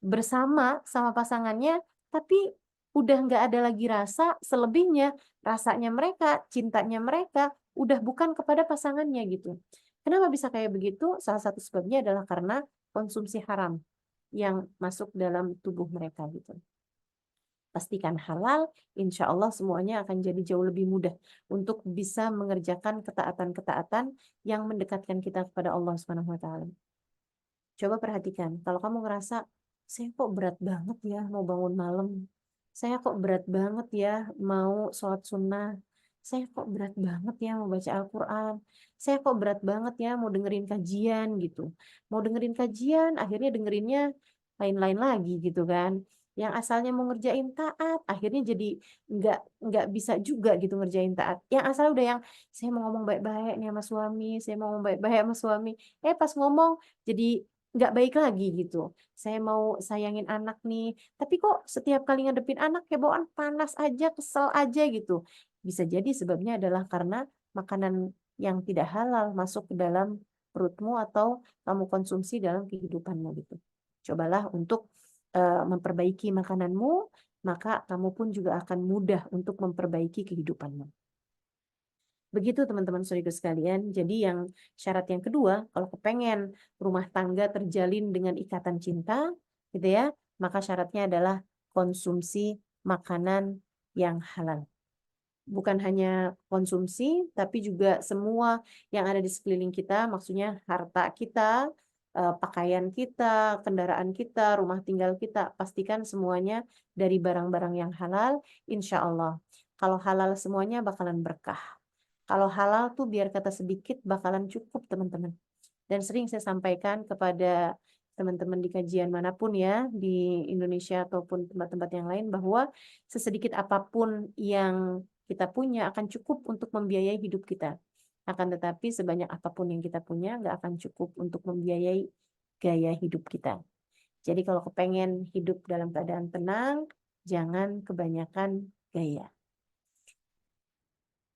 Bersama sama pasangannya, tapi udah nggak ada lagi rasa, selebihnya rasanya mereka, cintanya mereka, udah bukan kepada pasangannya gitu. Kenapa bisa kayak begitu? Salah satu sebabnya adalah karena konsumsi haram. yang masuk dalam tubuh mereka gitu. Pastikan halal, insya Allah semuanya akan jadi jauh lebih mudah untuk bisa mengerjakan ketaatan-ketaatan yang mendekatkan kita kepada Allah Subhanahu wa taala. Coba perhatikan, kalau kamu ngerasa saya kok berat banget ya mau bangun malam, saya kok berat banget ya mau sholat sunnah, saya kok berat banget ya mau baca Al-Quran, saya kok berat banget ya mau dengerin kajian gitu. Mau dengerin kajian, akhirnya dengerinnya lain-lain lagi gitu kan. Yang asalnya mau ngerjain taat, akhirnya jadi nggak bisa juga gitu ngerjain taat. Yang asal udah yang saya mau ngomong baik-baik nih sama suami, saya mau ngomong baik-baik sama suami. Pas ngomong jadi nggak baik lagi gitu. Saya mau sayangin anak nih, tapi kok setiap kali ngadepin anak kayak bawaan panas aja, kesel aja gitu. Bisa jadi sebabnya adalah karena makanan yang tidak halal masuk ke dalam perutmu atau kamu konsumsi dalam kehidupanmu gitu. Cobalah untuk memperbaiki makananmu, maka kamu pun juga akan mudah untuk memperbaiki kehidupanmu. Begitu teman-teman saudaraku sekalian. Jadi yang syarat yang kedua, kalau kepengen rumah tangga terjalin dengan ikatan cinta, gitu ya, maka syaratnya adalah konsumsi makanan yang halal. Bukan hanya konsumsi, tapi juga semua yang ada di sekeliling kita, maksudnya harta kita, pakaian kita, kendaraan kita, rumah tinggal kita, pastikan semuanya dari barang-barang yang halal, insya Allah. Kalau halal semuanya bakalan berkah. Kalau halal tuh biar kata sedikit bakalan cukup teman-teman. Dan sering saya sampaikan kepada teman-teman di kajian manapun ya, di Indonesia ataupun tempat-tempat yang lain, bahwa sesedikit apapun yang kita punya akan cukup untuk membiayai hidup kita. Akan tetapi sebanyak apapun yang kita punya nggak akan cukup untuk membiayai gaya hidup kita. Jadi kalau kepengen hidup dalam keadaan tenang, jangan kebanyakan gaya.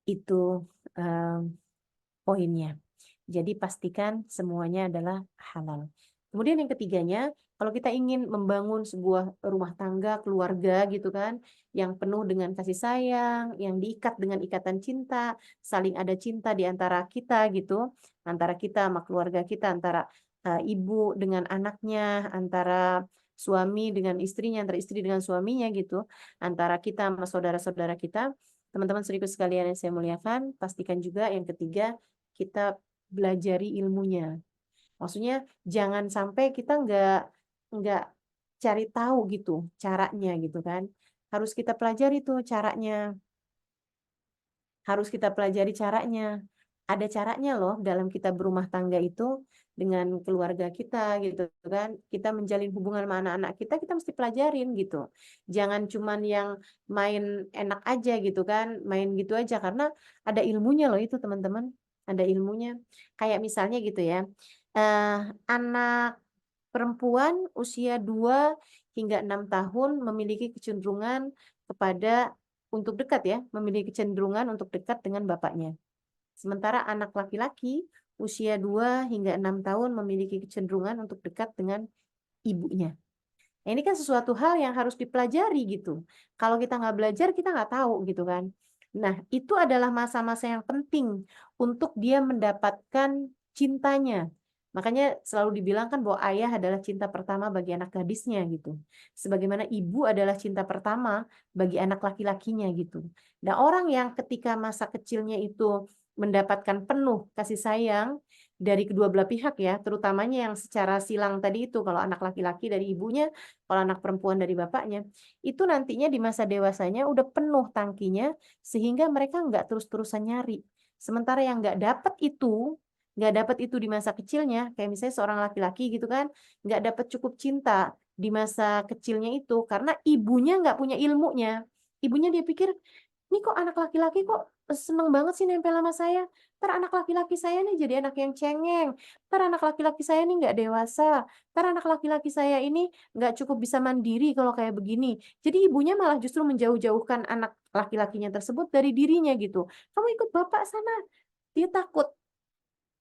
Itu poinnya. Jadi pastikan semuanya adalah halal. Kemudian yang ketiganya, kalau kita ingin membangun sebuah rumah tangga, keluarga gitu kan, yang penuh dengan kasih sayang, yang diikat dengan ikatan cinta, saling ada cinta di antara kita gitu, antara kita sama keluarga kita, antara ibu dengan anaknya, antara suami dengan istrinya, antara istri dengan suaminya gitu, antara kita sama saudara-saudara kita. Teman-teman saudaraku sekalian yang saya muliakan, pastikan juga yang ketiga, kita belajari ilmunya. Maksudnya jangan sampai kita nggak cari tahu gitu caranya gitu kan. Harus kita pelajari tuh caranya. Harus kita pelajari caranya. Ada caranya loh dalam kita berumah tangga itu dengan keluarga kita gitu kan. Kita menjalin hubungan sama anak-anak kita mesti pelajarin gitu. Jangan cuman yang main enak aja gitu kan, main gitu aja karena ada ilmunya loh itu teman-teman. Ada ilmunya. Kayak misalnya gitu ya. Anak perempuan usia 2 hingga 6 tahun memiliki kecenderungan kepada untuk dekat ya, memiliki kecenderungan untuk dekat dengan bapaknya. Sementara anak laki-laki usia 2 hingga 6 tahun memiliki kecenderungan untuk dekat dengan ibunya. Nah, ini kan sesuatu hal yang harus dipelajari gitu. Kalau kita nggak belajar, kita nggak tahu gitu kan. Nah, itu adalah masa-masa yang penting untuk dia mendapatkan cintanya. Makanya selalu dibilang kan bahwa ayah adalah cinta pertama bagi anak gadisnya gitu. Sebagaimana ibu adalah cinta pertama bagi anak laki-lakinya gitu. Nah, orang yang ketika masa kecilnya itu mendapatkan penuh kasih sayang dari kedua belah pihak ya, terutamanya yang secara silang tadi itu, kalau anak laki-laki dari ibunya, kalau anak perempuan dari bapaknya, itu nantinya di masa dewasanya udah penuh tangkinya, sehingga mereka nggak terus-terusan nyari. Sementara yang nggak dapat itu di masa kecilnya, kayak misalnya seorang laki-laki gitu kan, nggak dapat cukup cinta di masa kecilnya itu, karena ibunya nggak punya ilmunya. Ibunya dia pikir, ini kok anak laki-laki kok seneng banget sih nempel sama saya. Ntar anak laki-laki saya nih jadi anak yang cengeng. Ntar anak laki-laki saya nih nggak dewasa. Ntar anak laki-laki saya ini nggak cukup bisa mandiri kalau kayak begini. Jadi ibunya malah justru menjauh-jauhkan anak laki-lakinya tersebut dari dirinya gitu. Kamu ikut bapak sana. Dia takut.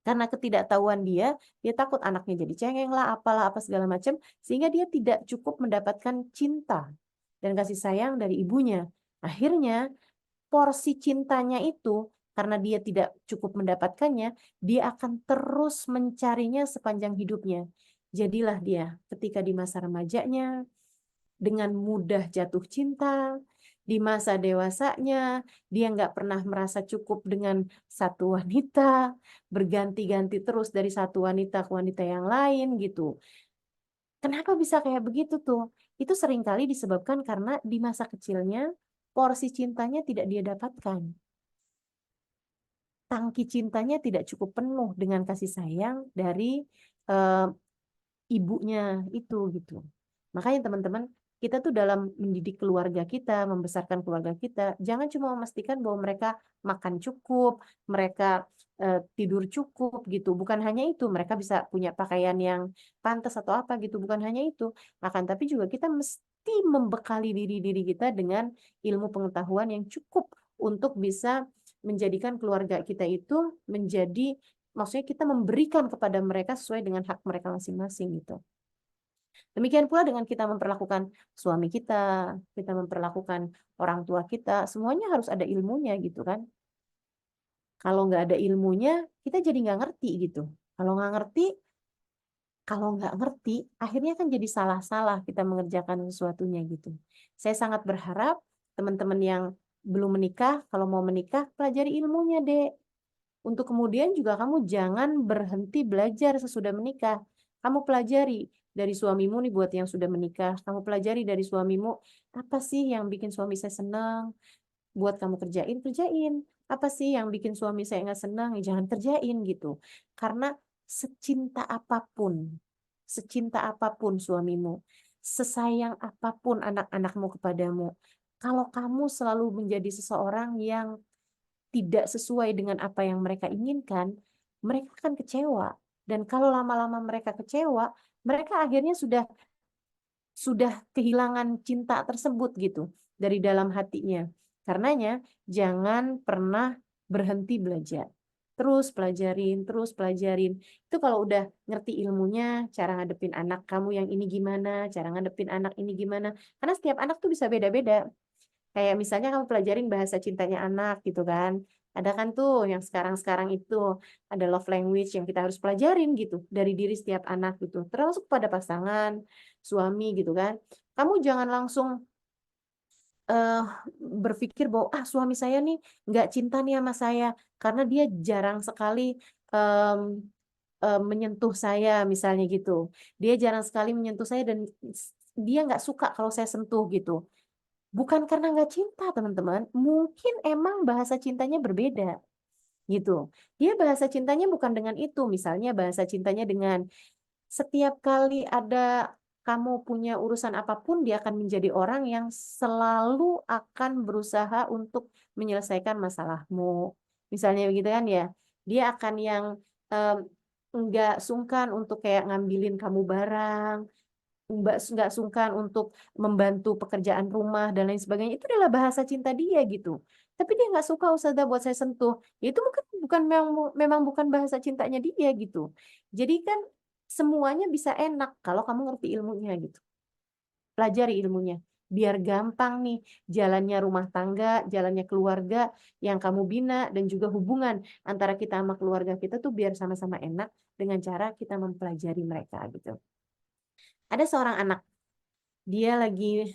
Karena ketidaktahuan dia takut anaknya jadi cengeng lah, apalah, apa segala macam. Sehingga dia tidak cukup mendapatkan cinta dan kasih sayang dari ibunya. Akhirnya porsi cintanya itu, karena dia tidak cukup mendapatkannya, dia akan terus mencarinya sepanjang hidupnya. Jadilah dia ketika di masa remajanya dengan mudah jatuh cinta, di masa dewasanya dia nggak pernah merasa cukup dengan satu wanita, berganti-ganti terus dari satu wanita ke wanita yang lain gitu. Kenapa bisa kayak begitu tuh? Itu seringkali disebabkan karena di masa kecilnya porsi cintanya tidak dia dapatkan. Tangki cintanya tidak cukup penuh dengan kasih sayang dari eh, ibunya itu gitu. Makanya teman-teman, kita tuh dalam mendidik keluarga kita, membesarkan keluarga kita, jangan cuma memastikan bahwa mereka makan cukup, mereka tidur cukup gitu. Bukan hanya itu, mereka bisa punya pakaian yang pantas atau apa gitu, bukan hanya itu. Akan tapi juga kita mesti membekali diri kita dengan ilmu pengetahuan yang cukup untuk bisa menjadikan keluarga kita itu menjadi, maksudnya kita memberikan kepada mereka sesuai dengan hak mereka masing-masing gitu. Demikian pula dengan kita memperlakukan suami kita memperlakukan orang tua kita, semuanya harus ada ilmunya gitu kan. Kalau nggak ada ilmunya, kita jadi nggak ngerti gitu. Kalau nggak ngerti, akhirnya kan jadi salah-salah kita mengerjakan sesuatunya gitu. Saya sangat berharap teman-teman yang belum menikah, kalau mau menikah, pelajari ilmunya, Dek. Untuk kemudian juga kamu jangan berhenti belajar sesudah menikah. Kamu pelajari dari suamimu nih buat yang sudah menikah. Kamu pelajari dari suamimu, apa sih yang bikin suami saya senang? Buat kamu kerjain. Apa sih yang bikin suami saya nggak senang? Ya jangan kerjain gitu. Karena secinta apapun suamimu, sesayang apapun anak-anakmu kepadamu, kalau kamu selalu menjadi seseorang yang tidak sesuai dengan apa yang mereka inginkan, mereka akan kecewa. Dan kalau lama-lama mereka kecewa, mereka akhirnya sudah kehilangan cinta tersebut gitu dari dalam hatinya. Karenanya jangan pernah berhenti belajar. Terus pelajarin. Itu kalau udah ngerti ilmunya, cara ngadepin anak kamu yang ini gimana, cara ngadepin anak ini gimana. Karena setiap anak tuh bisa beda-beda. Kayak misalnya kamu pelajarin bahasa cintanya anak gitu kan. Ada kan tuh yang sekarang-sekarang itu ada love language yang kita harus pelajarin gitu dari diri setiap anak gitu. Termasuk pada pasangan, suami gitu kan. Kamu jangan langsung eh, berpikir bahwa suami saya nih nggak cinta nih sama saya karena dia jarang sekali menyentuh saya misalnya gitu. Dia jarang sekali menyentuh saya dan dia nggak suka kalau saya sentuh gitu. Bukan karena nggak cinta, teman-teman. Mungkin emang bahasa cintanya berbeda, gitu. Dia bahasa cintanya bukan dengan itu. Misalnya bahasa cintanya dengan setiap kali ada kamu punya urusan apapun, dia akan menjadi orang yang selalu akan berusaha untuk menyelesaikan masalahmu. Misalnya begitu kan ya. Dia akan yang em, nggak sungkan untuk kayak ngambilin kamu barang, nggak sungkan untuk membantu pekerjaan rumah dan lain sebagainya. Itu adalah bahasa cinta dia gitu. Tapi dia nggak suka Ustazah buat saya sentuh. Ya itu bukan memang bukan bahasa cintanya dia gitu. Jadi kan semuanya bisa enak kalau kamu ngerti ilmunya gitu. Pelajari ilmunya. Biar gampang nih jalannya rumah tangga, jalannya keluarga yang kamu bina dan juga hubungan antara kita sama keluarga kita tuh biar sama-sama enak dengan cara kita mempelajari mereka gitu. Ada seorang anak, dia lagi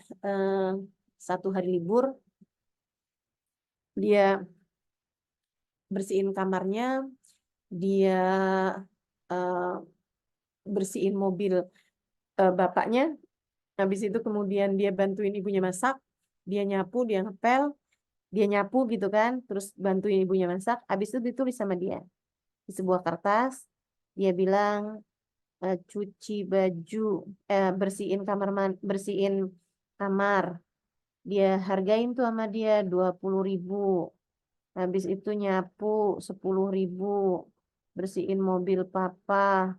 satu hari libur, dia bersihin kamarnya, dia eh, bersihin mobil bapaknya, habis itu kemudian dia bantuin ibunya masak, dia nyapu, dia ngepel, dia nyapu gitu kan, terus bantuin ibunya masak, habis itu ditulis sama dia di sebuah kertas, dia bilang cuci baju, bersihin bersihin kamar. Dia hargain tuh sama dia 20.000. Habis itu nyapu 10.000. Bersihin mobil papa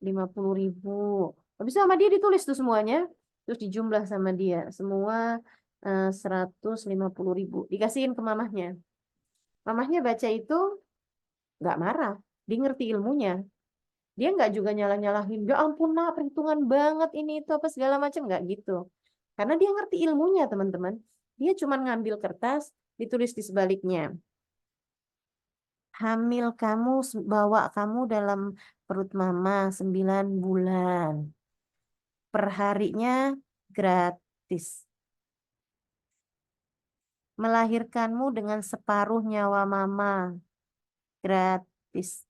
50.000. Habis itu sama dia ditulis tuh semuanya. Terus dijumlah sama dia. Semua 150.000. Dikasihin ke mamahnya. Mamahnya baca itu nggak marah. Dia ngerti ilmunya. Dia nggak juga nyalah-nyalahin. Ya ampun nak, perhitungan banget ini itu apa segala macam. Nggak gitu. Karena dia ngerti ilmunya, teman-teman. Dia cuma ngambil kertas, ditulis di sebaliknya. hamil kamu, bawa kamu dalam perut mama 9 bulan. Perharinya gratis. Melahirkanmu dengan separuh nyawa mama, gratis.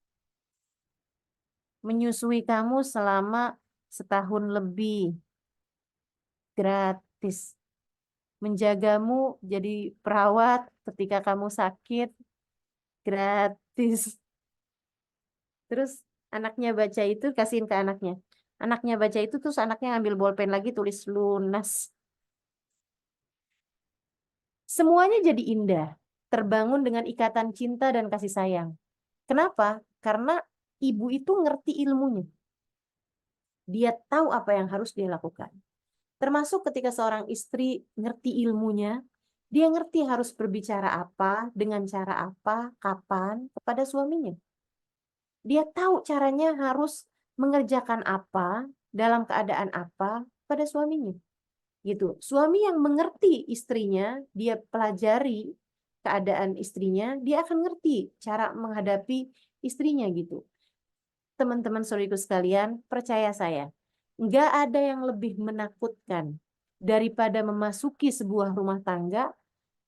Menyusui kamu selama setahun lebih, gratis. Menjagamu jadi perawat ketika kamu sakit, gratis. Terus anaknya baca itu, kasihin ke anaknya. Anaknya baca itu, terus anaknya ngambil bolpen lagi, tulis lunas. Semuanya jadi indah, terbangun dengan ikatan cinta dan kasih sayang. Kenapa? Karena ibu itu ngerti ilmunya. Dia tahu apa yang harus dia lakukan. Termasuk ketika seorang istri ngerti ilmunya, dia ngerti harus berbicara apa, dengan cara apa, kapan, kepada suaminya. Dia tahu caranya harus mengerjakan apa, dalam keadaan apa, pada suaminya. Gitu. Suami yang mengerti istrinya, dia pelajari keadaan istrinya, dia akan ngerti cara menghadapi istrinya gitu. Teman-teman saudariku sekalian, percaya saya, nggak ada yang lebih menakutkan daripada memasuki sebuah rumah tangga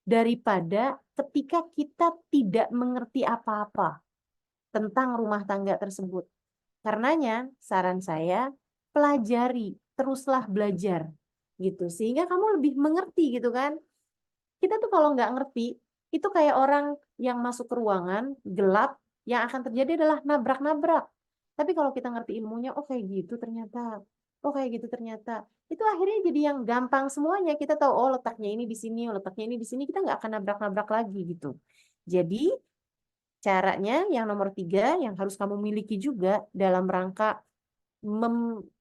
daripada ketika kita tidak mengerti apa-apa tentang rumah tangga tersebut. Karenanya, saran saya, pelajari, teruslah belajar gitu, sehingga kamu lebih mengerti gitu kan. Kita tuh kalau nggak ngerti, itu kayak orang yang masuk ke ruangan gelap, yang akan terjadi adalah nabrak-nabrak. Tapi kalau kita ngerti ilmunya, oh kayak gitu ternyata, oh kayak gitu ternyata, itu akhirnya jadi yang gampang semuanya. Kita tahu, oh letaknya ini di sini, oh letaknya ini di sini, kita nggak akan nabrak-nabrak lagi gitu. Jadi caranya yang nomor 3 yang harus kamu miliki juga dalam rangka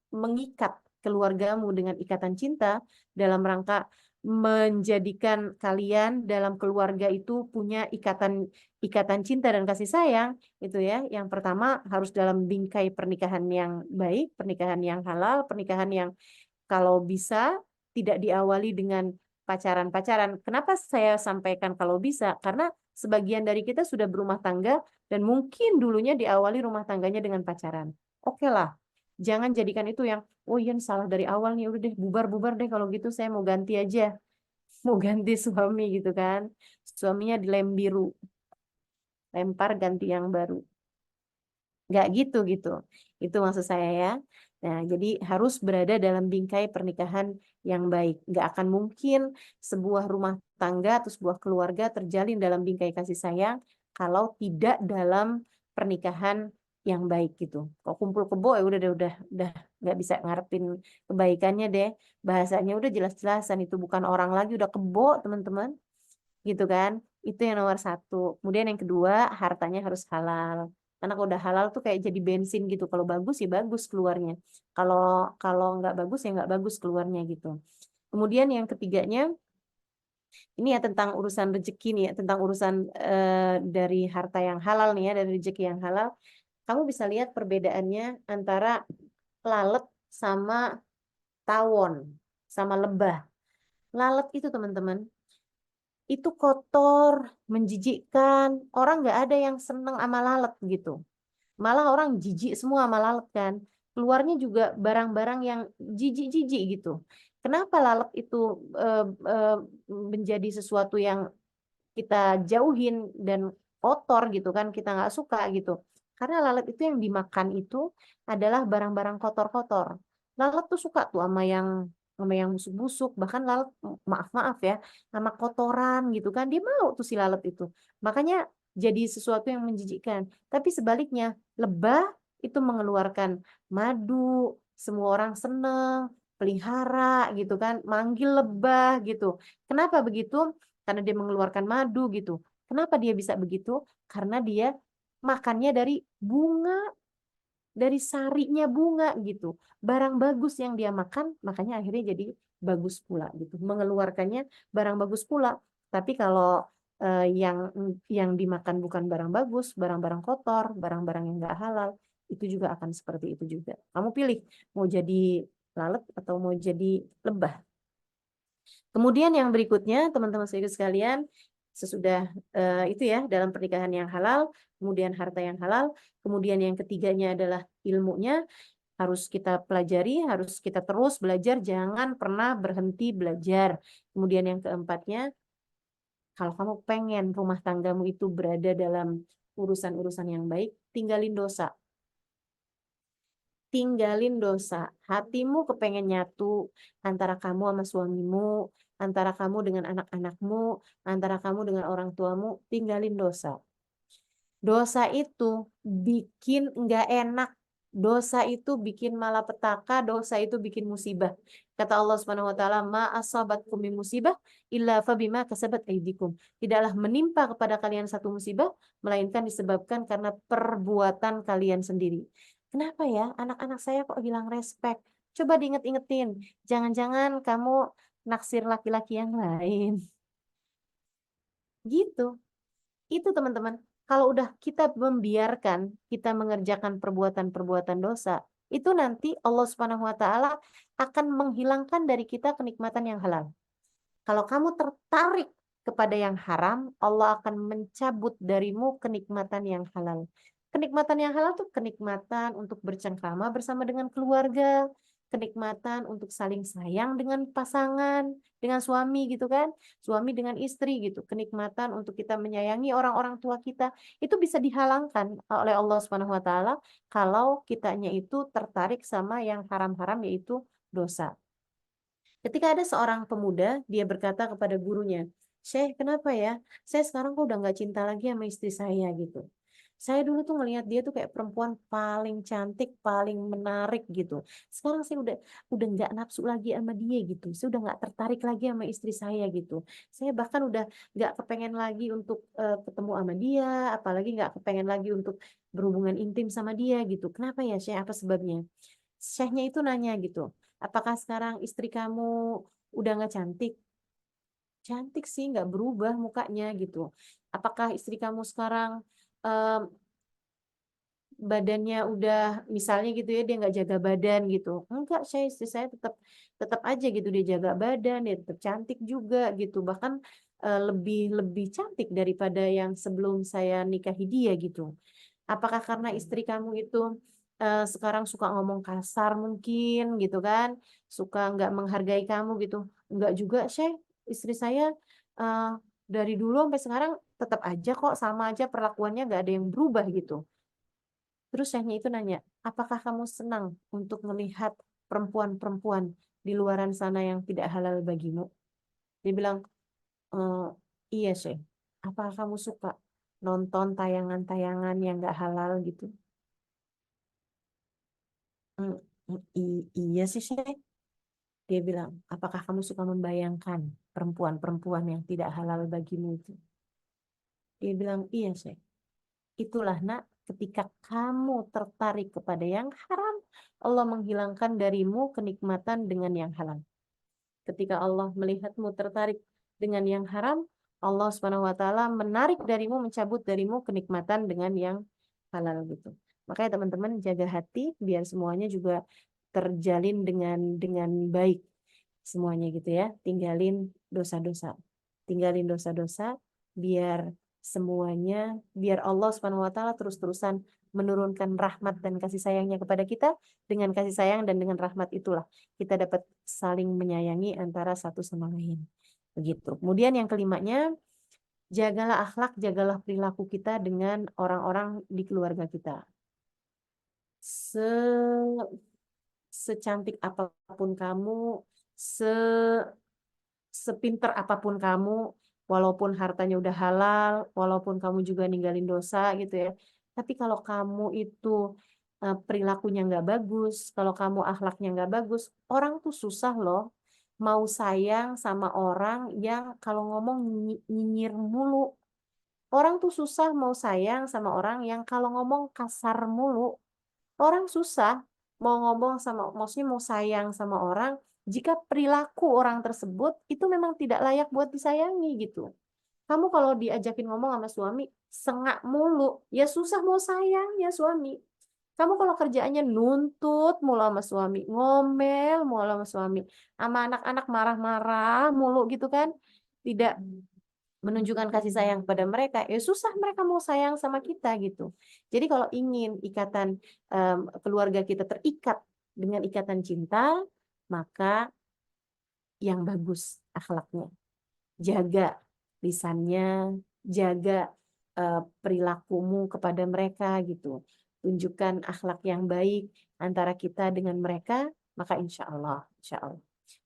mengikat keluargamu dengan ikatan cinta, dalam rangka menjadikan kalian dalam keluarga itu punya ikatan cinta dan kasih sayang, itu ya. Yang pertama harus dalam bingkai pernikahan yang baik, pernikahan yang halal, pernikahan yang kalau bisa tidak diawali dengan pacaran-pacaran. Kenapa saya sampaikan kalau bisa? Karena sebagian dari kita sudah berumah tangga dan mungkin dulunya diawali rumah tangganya dengan pacaran. Oke lah, jangan jadikan itu yang, oh iya salah dari awal nih, udah deh bubar-bubar deh kalau gitu, saya mau ganti aja. Mau ganti suami gitu kan. Suaminya dilem biru. Lempar ganti yang baru. Nggak gitu. Itu maksud saya ya. Nah, jadi harus berada dalam bingkai pernikahan yang baik. Nggak akan mungkin sebuah rumah tangga atau sebuah keluarga terjalin dalam bingkai kasih sayang kalau tidak dalam pernikahan yang baik gitu. Kok kumpul kebo ya udah nggak bisa ngarepin kebaikannya deh. Bahasanya udah jelas-jelasan itu bukan orang lagi, udah kebo teman-teman. Gitu kan? Itu yang nomor 1. Kemudian yang kedua, hartanya harus halal. Karena kalau udah halal tuh kayak jadi bensin gitu. Kalau bagus ya bagus keluarnya. Kalau nggak bagus ya nggak bagus keluarnya gitu. Kemudian yang ketiganya, ini ya tentang urusan rezeki nih ya, tentang urusan dari harta yang halal nih ya, dari rezeki yang halal. Kamu bisa lihat perbedaannya antara lalat sama tawon, sama lebah. Lalat itu teman-teman, itu kotor, menjijikkan. Orang nggak ada yang seneng sama lalat gitu. Malah orang jijik semua sama lalat kan. Keluarnya juga barang-barang yang jijik-jijik gitu. Kenapa lalat itu menjadi sesuatu yang kita jauhin dan kotor gitu kan, kita nggak suka gitu. Karena lalat itu yang dimakan itu adalah barang-barang kotor-kotor. Lalat tuh suka tuh sama yang busuk-busuk, bahkan lalat maaf ya, sama kotoran gitu kan, dia mau tuh si lalat itu. Makanya jadi sesuatu yang menjijikkan. Tapi sebaliknya, lebah itu mengeluarkan madu, semua orang seneng, pelihara gitu kan, manggil lebah gitu. Kenapa begitu? Karena dia mengeluarkan madu gitu. Kenapa dia bisa begitu? Karena dia makannya dari bunga, dari sarinya bunga gitu. Barang bagus yang dia makan, makanya akhirnya jadi bagus pula gitu. Mengeluarkannya barang bagus pula. Tapi kalau yang dimakan bukan barang bagus, barang-barang kotor, barang-barang yang nggak halal, itu juga akan seperti itu juga. Kamu pilih mau jadi lalat atau mau jadi lebah. Kemudian yang berikutnya, teman-teman sekalian, sesudah itu ya, dalam pernikahan yang halal, kemudian harta yang halal, kemudian yang ketiganya adalah ilmunya, harus kita pelajari, harus kita terus belajar, jangan pernah berhenti belajar. Kemudian yang keempatnya, kalau kamu pengen rumah tanggamu itu berada dalam urusan-urusan yang baik, tinggalin dosa. Tinggalin dosa. Hatimu kepengen nyatu antara kamu sama suamimu, antara kamu dengan anak-anakmu, antara kamu dengan orang tuamu, tinggalin dosa. Dosa itu bikin nggak enak. Dosa itu bikin malapetaka, dosa itu bikin musibah. Kata Allah Subhanahu wa taala, "Ma asabatkum min musibah illa fabima kasabat aydikum." Tidaklah menimpa kepada kalian satu musibah melainkan disebabkan karena perbuatan kalian sendiri. Kenapa ya anak-anak saya kok hilang respect? Coba diinget-ingetin. Jangan-jangan kamu naksir laki-laki yang lain. Gitu. Itu teman-teman, kalau udah kita membiarkan kita mengerjakan perbuatan-perbuatan dosa, itu nanti Allah Subhanahu wa taala akan menghilangkan dari kita kenikmatan yang halal. Kalau kamu tertarik kepada yang haram, Allah akan mencabut darimu kenikmatan yang halal. Kenikmatan yang halal tuh kenikmatan untuk bercengkrama bersama dengan keluarga, kenikmatan untuk saling sayang dengan pasangan, dengan suami gitu kan, suami dengan istri gitu, kenikmatan untuk kita menyayangi orang-orang tua kita, itu bisa dihalangkan oleh Allah Subhanahu wa taala kalau kitanya itu tertarik sama yang haram-haram yaitu dosa. Ketika ada seorang pemuda, dia berkata kepada gurunya, "Syekh, kenapa ya? Saya sekarang kok udah nggak cinta lagi sama istri saya gitu. Saya dulu tuh ngelihat dia tuh kayak perempuan paling cantik, paling menarik gitu. Sekarang saya udah nggak nafsu lagi sama dia gitu. Saya udah nggak tertarik lagi sama istri saya gitu. Saya bahkan udah nggak kepengen lagi untuk ketemu sama dia, apalagi nggak kepengen lagi untuk berhubungan intim sama dia gitu. Kenapa ya, Syekh? Apa sebabnya?" Syekhnya itu nanya gitu, "Apakah sekarang istri kamu udah nggak cantik?" "Cantik sih, nggak berubah mukanya," gitu. "Apakah istri kamu sekarang em, badannya udah misalnya gitu ya, dia nggak jaga badan gitu?" "Enggak, istri saya tetap tetap aja gitu, dia jaga badan, dia tetap cantik juga gitu, bahkan lebih lebih cantik daripada yang sebelum saya nikahi dia gitu." "Apakah karena istri kamu itu sekarang suka ngomong kasar mungkin gitu kan, suka nggak menghargai kamu gitu?" "Enggak juga, Syekh. Istri saya eee, dari dulu sampai sekarang tetap aja kok, sama aja perlakuannya nggak ada yang berubah," gitu. Terus syekhnya itu nanya, "Apakah kamu senang untuk melihat perempuan-perempuan di luaran sana yang tidak halal bagimu?" Dia bilang, "Eee, iya, Syekh. Apakah kamu suka nonton tayangan-tayangan yang nggak halal gitu?" "Mmm, iya sih, Syekh." Dia bilang, "Apakah kamu suka membayangkan perempuan-perempuan yang tidak halal bagimu itu?" Dia bilang, "Iya, Syekh." Itulah nak, ketika kamu tertarik kepada yang haram, Allah menghilangkan darimu kenikmatan dengan yang halal. Ketika Allah melihatmu tertarik dengan yang haram, Allah Subhanahu wa taala menarik darimu, mencabut darimu kenikmatan dengan yang halal gitu. Makanya teman-teman jaga hati biar semuanya juga terjalin dengan baik semuanya gitu ya. Tinggalin dosa-dosa. Tinggalin dosa-dosa biar semuanya, biar Allah Subhanahu wa taala terus-terusan menurunkan rahmat dan kasih sayangnya kepada kita. Dengan kasih sayang dan dengan rahmat itulah kita dapat saling menyayangi antara satu sama lain. Begitu. Kemudian yang kelimanya, jagalah akhlak, jagalah perilaku kita dengan orang-orang di keluarga kita. Se Secantik apapun kamu, se sepinter apapun kamu, walaupun hartanya udah halal, walaupun kamu juga ninggalin dosa gitu ya. Tapi kalau kamu itu perilakunya nggak bagus, kalau kamu akhlaknya nggak bagus, orang tuh susah loh mau sayang sama orang yang kalau ngomong nyinyir mulu. Orang tuh susah mau sayang sama orang yang kalau ngomong kasar mulu. Orang susah mau ngomong sama, maksudnya mau sayang sama orang jika perilaku orang tersebut itu memang tidak layak buat disayangi gitu. Kamu kalau diajakin ngomong sama suami sengak mulu, ya susah mau sayang ya suami. Kamu kalau kerjaannya nuntut mulu sama suami, ngomel mulu sama suami, sama anak-anak marah-marah mulu gitu kan, tidak menunjukkan kasih sayang kepada mereka, ya susah mereka mau sayang sama kita gitu. Jadi kalau ingin ikatan keluarga kita terikat dengan ikatan cinta, maka yang bagus akhlaknya. Jaga lisannya, jaga perilakumu kepada mereka gitu. Tunjukkan akhlak yang baik antara kita dengan mereka, maka insya Allah.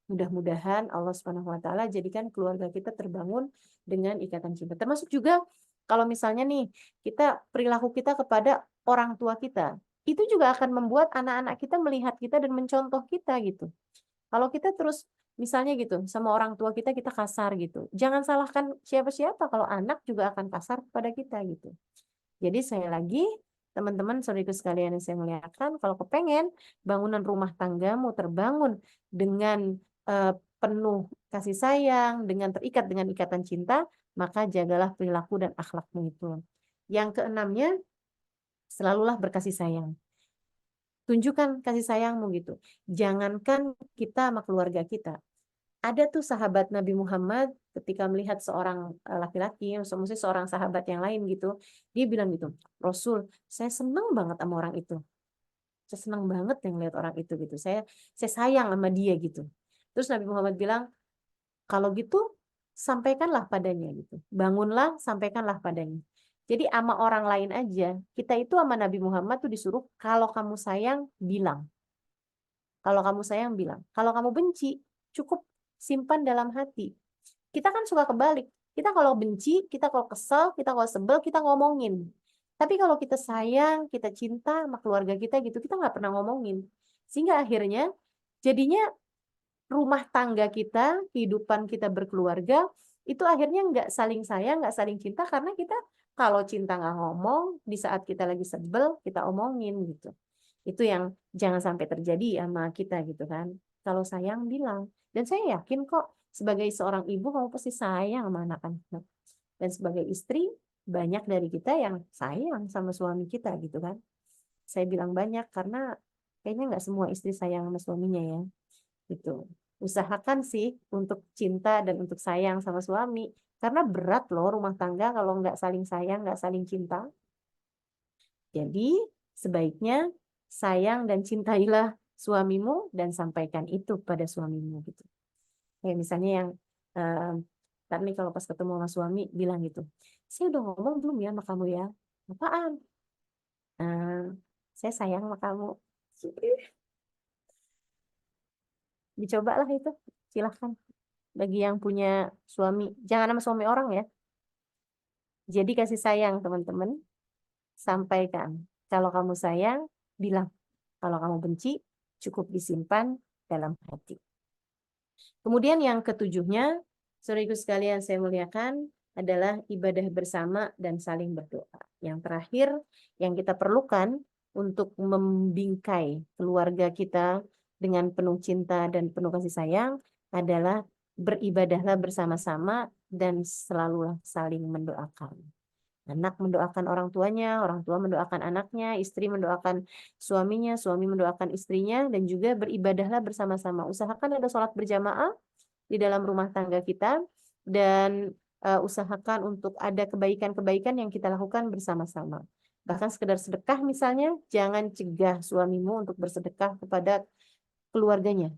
Mudah-mudahan Allah Subhanahu wa taala jadikan keluarga kita terbangun dengan ikatan cinta. Termasuk juga kalau misalnya nih kita perilaku kita kepada orang tua kita, itu juga akan membuat anak-anak kita melihat kita dan mencontoh kita gitu. Kalau kita terus misalnya gitu sama orang tua kita kasar gitu. Jangan salahkan siapa-siapa kalau anak juga akan kasar kepada kita gitu. Jadi saya lagi teman-teman saudariku sekalian yang saya muliakan, kalau kepengen bangunan rumah tanggamu terbangun dengan penuh kasih sayang, dengan terikat dengan ikatan cinta, maka jagalah perilaku dan akhlakmu itu. Yang keenamnya, selalulah berkasih sayang. Tunjukkan kasih sayangmu gitu. Jangankan kita sama keluarga kita. Ada tuh sahabat Nabi Muhammad ketika melihat seorang laki-laki, maksudnya seorang sahabat yang lain gitu, dia bilang gitu, Rasul, saya senang banget sama orang itu. Saya senang banget yang lihat orang itu gitu. Saya sayang sama dia gitu. Terus Nabi Muhammad bilang, kalau gitu sampaikanlah padanya gitu. Bangunlah, sampaikanlah padanya. Jadi sama orang lain aja, kita itu sama Nabi Muhammad tuh disuruh kalau kamu sayang bilang. Kalau kamu sayang bilang. Kalau kamu benci, cukup simpan dalam hati. Kita kan suka kebalik. Kita kalau benci, kita kalau kesel, kita kalau sebel, kita ngomongin. Tapi kalau kita sayang, kita cinta sama keluarga kita gitu, kita nggak pernah ngomongin. Sehingga akhirnya jadinya rumah tangga kita, kehidupan kita berkeluarga, itu akhirnya nggak saling sayang, nggak saling cinta, karena kita kalau cinta nggak ngomong, di saat kita lagi sebel, kita omongin gitu. Itu yang jangan sampai terjadi sama kita gitu kan. Kalau sayang bilang. Dan saya yakin kok sebagai seorang ibu kamu pasti sayang sama anak-anak. Dan sebagai istri banyak dari kita yang sayang sama suami kita gitu kan. Saya bilang banyak karena kayaknya nggak semua istri sayang sama suaminya ya. Gitu. Usahakan sih untuk cinta dan untuk sayang sama suami. Karena berat loh rumah tangga kalau nggak saling sayang, nggak saling cinta. Jadi sebaiknya sayang dan cintailah suamimu dan sampaikan itu pada suamimu gitu. Kayak misalnya yang ntar nih kalau pas ketemu sama suami bilang gitu, saya udah ngomong belum ya sama kamu ya? Apaan? Saya sayang sama kamu. Dicobalah itu, silahkan. Bagi yang punya suami, jangan sama suami orang ya. Jadi kasih sayang teman-teman, sampaikan. Kalau kamu sayang, bilang. Kalau kamu benci, cukup disimpan dalam hati. Kemudian yang ketujuhnya, saudaraku sekalian saya muliakan, adalah ibadah bersama dan saling berdoa. Yang terakhir, yang kita perlukan untuk membingkai keluarga kita dengan penuh cinta dan penuh kasih sayang adalah beribadahlah bersama-sama dan selalu saling mendoakan. Anak mendoakan orang tuanya, orang tua mendoakan anaknya, istri mendoakan suaminya, suami mendoakan istrinya, dan juga beribadahlah bersama-sama. Usahakan ada sholat berjamaah di dalam rumah tangga kita, dan usahakan untuk ada kebaikan-kebaikan yang kita lakukan bersama-sama. Bahkan sekedar sedekah misalnya, jangan cegah suamimu untuk bersedekah kepada keluarganya.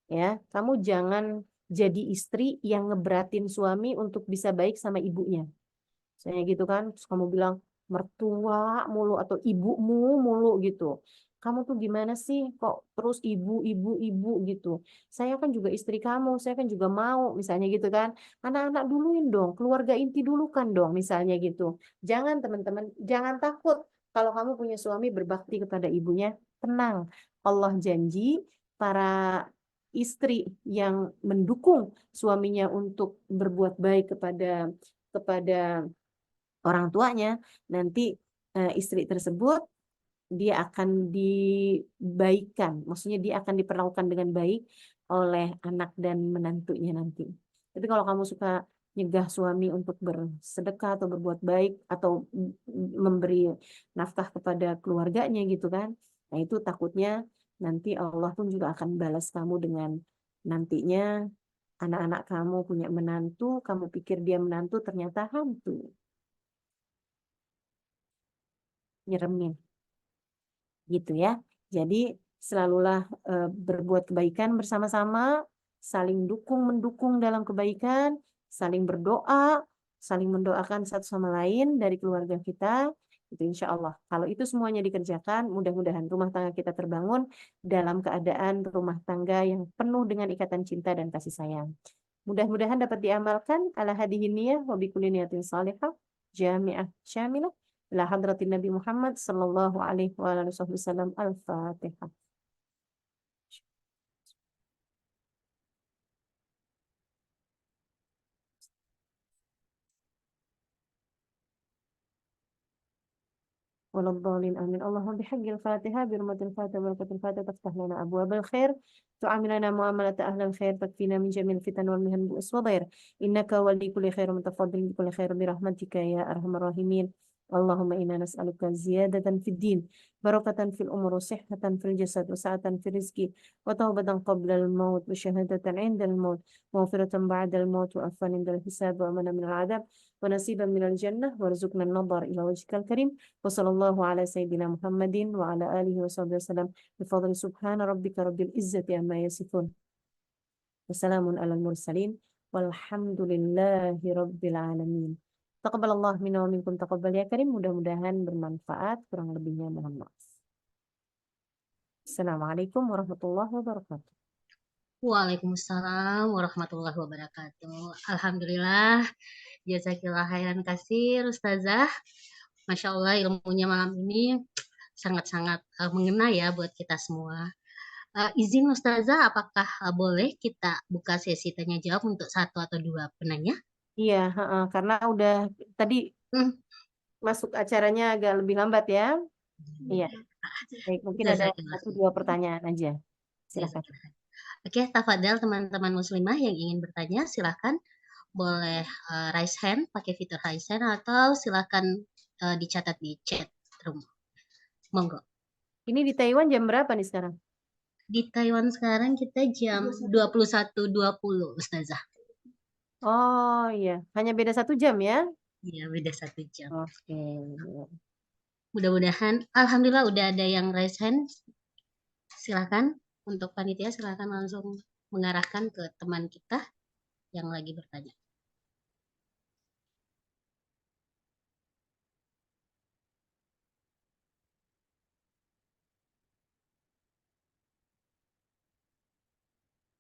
Ya, kamu jangan jadi istri yang ngeberatin suami untuk bisa baik sama ibunya. Misalnya gitu kan, terus kamu bilang mertua mulu atau ibumu mulu gitu. Kamu tuh gimana sih kok terus ibu gitu. Saya kan juga istri kamu, saya kan juga mau misalnya gitu kan. Anak-anak duluin dong, keluarga inti dulu kan dong misalnya gitu. Jangan teman-teman, jangan takut kalau kamu punya suami berbakti kepada ibunya, tenang. Allah janji para istri yang mendukung suaminya untuk berbuat baik kepada orang tuanya, nanti istri tersebut dia akan dibaikan, maksudnya dia akan diperlakukan dengan baik oleh anak dan menantunya nanti. Tapi kalau kamu suka nyegah suami untuk bersedekah atau berbuat baik atau memberi nafkah kepada keluarganya gitu kan, nah itu takutnya nanti Allah pun juga akan balas kamu dengan nantinya Anak-anak kamu punya menantu, kamu pikir dia menantu, ternyata hantu. Nyeremin. Gitu ya. Jadi selalulah berbuat kebaikan bersama-sama, saling dukung-mendukung dalam kebaikan, saling berdoa, saling mendoakan satu sama lain dari keluarga kita. Itu insya Allah. Kalau itu semuanya dikerjakan, mudah-mudahan rumah tangga kita terbangun dalam keadaan rumah tangga yang penuh dengan ikatan cinta dan kasih sayang. Mudah-mudahan dapat diamalkan ala hadihin niyah wa bikulli niyatin salihah jami'ah syamilah ila hadratin Nabi Muhammad sallallahu alaihi wa alihi wasallam. Al-Fatihah. ولا الضالين آمين. اللهم بحق الفاتحة برمة الفاتحة وبركة الفاتحة تفتح لنا أبواب الخير، تعاملنا معاملة أهل الخير، تكفينا من جميع الفتن والمهن والبؤس والضير، إنك ولي كل خير ومتفضل بكل خير برحمتك يا أرحم الراحمين. اللهم إنا نسألك زيادة في الدين، بركة في الأمور، وصحة في الجسد، وسعة في الرزق، وتوبة قبل الموت، وشهادة عند الموت، ومغفرة بعد الموت، وعفوا عند الحساب، وأمنا من العذاب، ونصيبا من الجنة، وارزقنا النظر إلى وجهك الكريم. وصلى الله على سيدنا محمد وعلى آله وصحبه وسلم بفضل سبحان ربك رب العزة عما يصفون وسلام على المرسلين والحمد لله رب العالمين. Taqabbal Allah minna wa minkum taqabbal ya karim. Mudah-mudahan bermanfaat. Kurang lebihnya mohon maaf. Assalamualaikum warahmatullahi wabarakatuh. Waalaikumsalam warahmatullahi wabarakatuh. Alhamdulillah, jazakillah khairan kasir Ustazah. Masya Allah ilmunya malam ini sangat-sangat mengena ya buat kita semua. Izin Ustazah, apakah boleh kita buka sesi tanya jawab untuk satu atau dua penanya? Iya, karena udah tadi masuk acaranya agak lebih lambat ya. Iya. Baik, mungkin ada Jazakillah. satu dua pertanyaan aja. Silakan. Oke, tafadhal teman-teman muslimah yang ingin bertanya, silakan boleh raise hand, pakai fitur raise hand, atau silakan dicatat di chat room. Monggo. Ini di Taiwan jam berapa nih sekarang? Di Taiwan sekarang kita jam 21.20, Ustazah. Oh iya, hanya beda 1 jam ya? Iya, beda 1 jam. Oke. Mudah-mudahan, alhamdulillah udah ada yang raise hand. Silakan untuk panitia, silakan langsung mengarahkan ke teman kita yang lagi bertanya.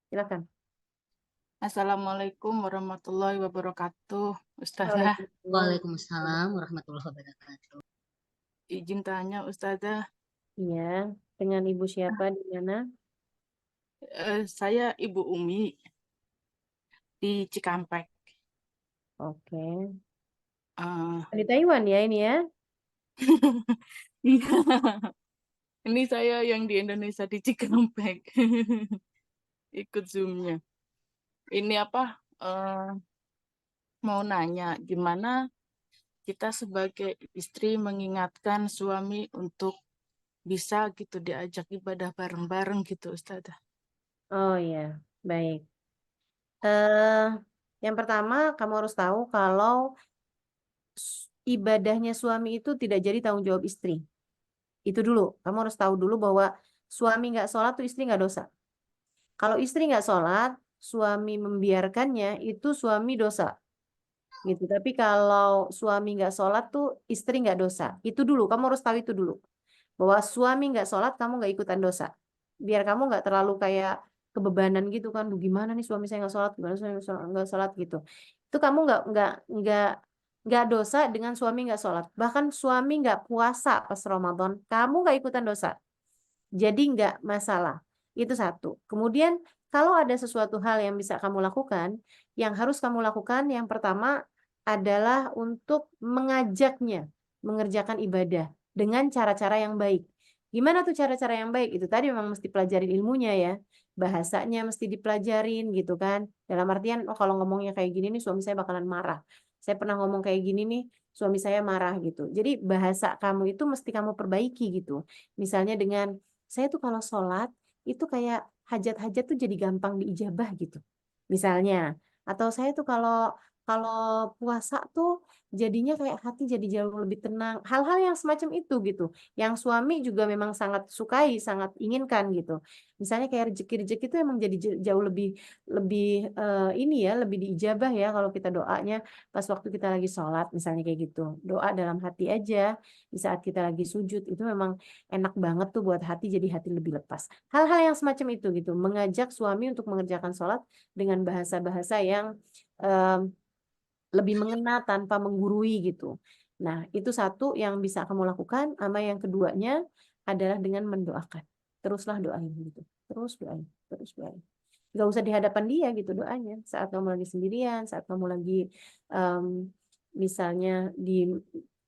Silakan. Assalamualaikum warahmatullahi wabarakatuh, Ustazah. Waalaikumsalam warahmatullahi wabarakatuh. Izin tanya, Ustazah. Iya, dengan Ibu siapa di mana? Saya Ibu Umi di Cikampek. Oke. Uh, Di Taiwan ya ini ya? Ini saya yang di Indonesia di Cikampek. Ikut Zoom-nya. Ini apa? Mau nanya, gimana kita sebagai istri mengingatkan suami untuk bisa gitu diajak ibadah bareng-bareng gitu, Ustazah. Oh iya, baik. Yang pertama kamu harus tahu kalau ibadahnya suami itu tidak jadi tanggung jawab istri. Itu dulu, kamu harus tahu dulu bahwa suami nggak sholat tuh istri nggak dosa. Kalau istri nggak sholat, suami membiarkannya itu suami dosa. Gitu. Tapi kalau suami nggak sholat tuh istri nggak dosa. Itu dulu, kamu harus tahu itu dulu. Bahwa suami nggak sholat, kamu nggak ikutan dosa. Biar kamu nggak terlalu kayak kebebanan gitu kan. Gimana nih suami saya nggak sholat, gimana suami nggak sholat gitu. Itu kamu nggak dosa dengan suami nggak sholat. Bahkan suami nggak puasa pas Ramadan, kamu nggak ikutan dosa. Jadi nggak masalah. Itu satu. Kemudian kalau ada sesuatu hal yang bisa kamu lakukan, yang harus kamu lakukan yang pertama adalah untuk mengajaknya mengerjakan ibadah dengan cara-cara yang baik. Gimana tuh cara-cara yang baik? Itu tadi memang mesti pelajarin ilmunya ya. Bahasanya mesti dipelajarin gitu kan. Dalam artian, oh kalau ngomongnya kayak gini nih suami saya bakalan marah. Saya pernah ngomong kayak gini nih, suami saya marah gitu. Jadi bahasa kamu itu mesti kamu perbaiki gitu. Misalnya dengan, saya tuh kalau sholat, itu kayak hajat-hajat tuh jadi gampang diijabah gitu. misalnya. Atau saya tuh kalau kalau puasa tuh jadinya kayak hati jadi jauh lebih tenang. Hal-hal yang semacam itu gitu. Yang suami juga memang sangat sukai, sangat inginkan gitu. Misalnya kayak rezeki-rezeki itu emang jadi jauh lebih lebih ini ya, lebih diijabah ya kalau kita doanya pas waktu kita lagi sholat misalnya kayak gitu. Doa dalam hati aja di saat kita lagi sujud itu memang enak banget tuh buat hati, jadi hati lebih lepas. Hal-hal yang semacam itu gitu, mengajak suami untuk mengerjakan sholat dengan bahasa-bahasa yang em, lebih mengena tanpa menggurui gitu. Nah, itu satu yang bisa kamu lakukan. Sama yang keduanya adalah dengan mendoakan. Teruslah doain gitu. Terus doain, terus doain. Gak usah di hadapan dia gitu doanya. Saat kamu lagi sendirian, saat kamu lagi misalnya di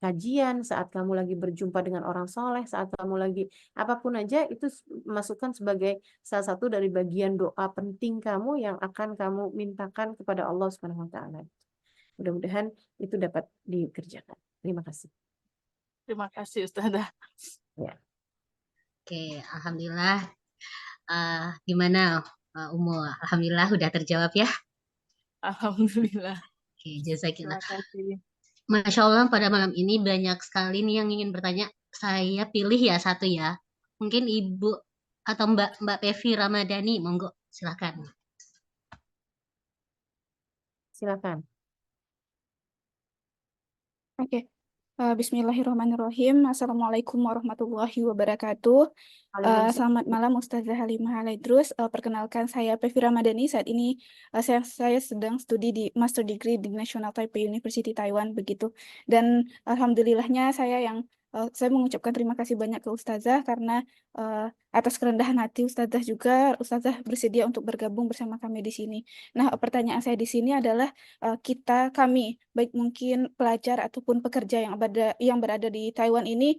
kajian, saat kamu lagi berjumpa dengan orang soleh, saat kamu lagi apapun aja itu masukkan sebagai salah satu dari bagian doa penting kamu yang akan kamu mintakan kepada Allah Subhanahu wa taala. Mudah-mudahan itu dapat dikerjakan. Terima kasih. Terima kasih Ustazah. Ya. Oke, alhamdulillah. Gimana Umu? Alhamdulillah udah terjawab ya. Alhamdulillah. Oke, jazakillah. Terima kasih. Masya Allah, pada malam ini banyak sekali nih yang ingin bertanya. Saya pilih ya satu ya. Mungkin Ibu atau Mbak Pevi Ramadhani, monggo silakan. Silakan. Oke. Bismillahirrahmanirrahim. Assalamualaikum warahmatullahi wabarakatuh. Selamat malam Ustazah Halimah Halaidrus. Perkenalkan saya Pevi Ramadhani. Saat ini saya sedang studi di Master Degree di National Taipei University Taiwan begitu. Dan alhamdulillahnya saya mengucapkan terima kasih banyak ke Ustazah karena atas kerendahan hati Ustazah juga Ustazah bersedia untuk bergabung bersama kami di sini. Nah, pertanyaan saya di sini adalah kami baik mungkin pelajar ataupun pekerja yang berada di Taiwan ini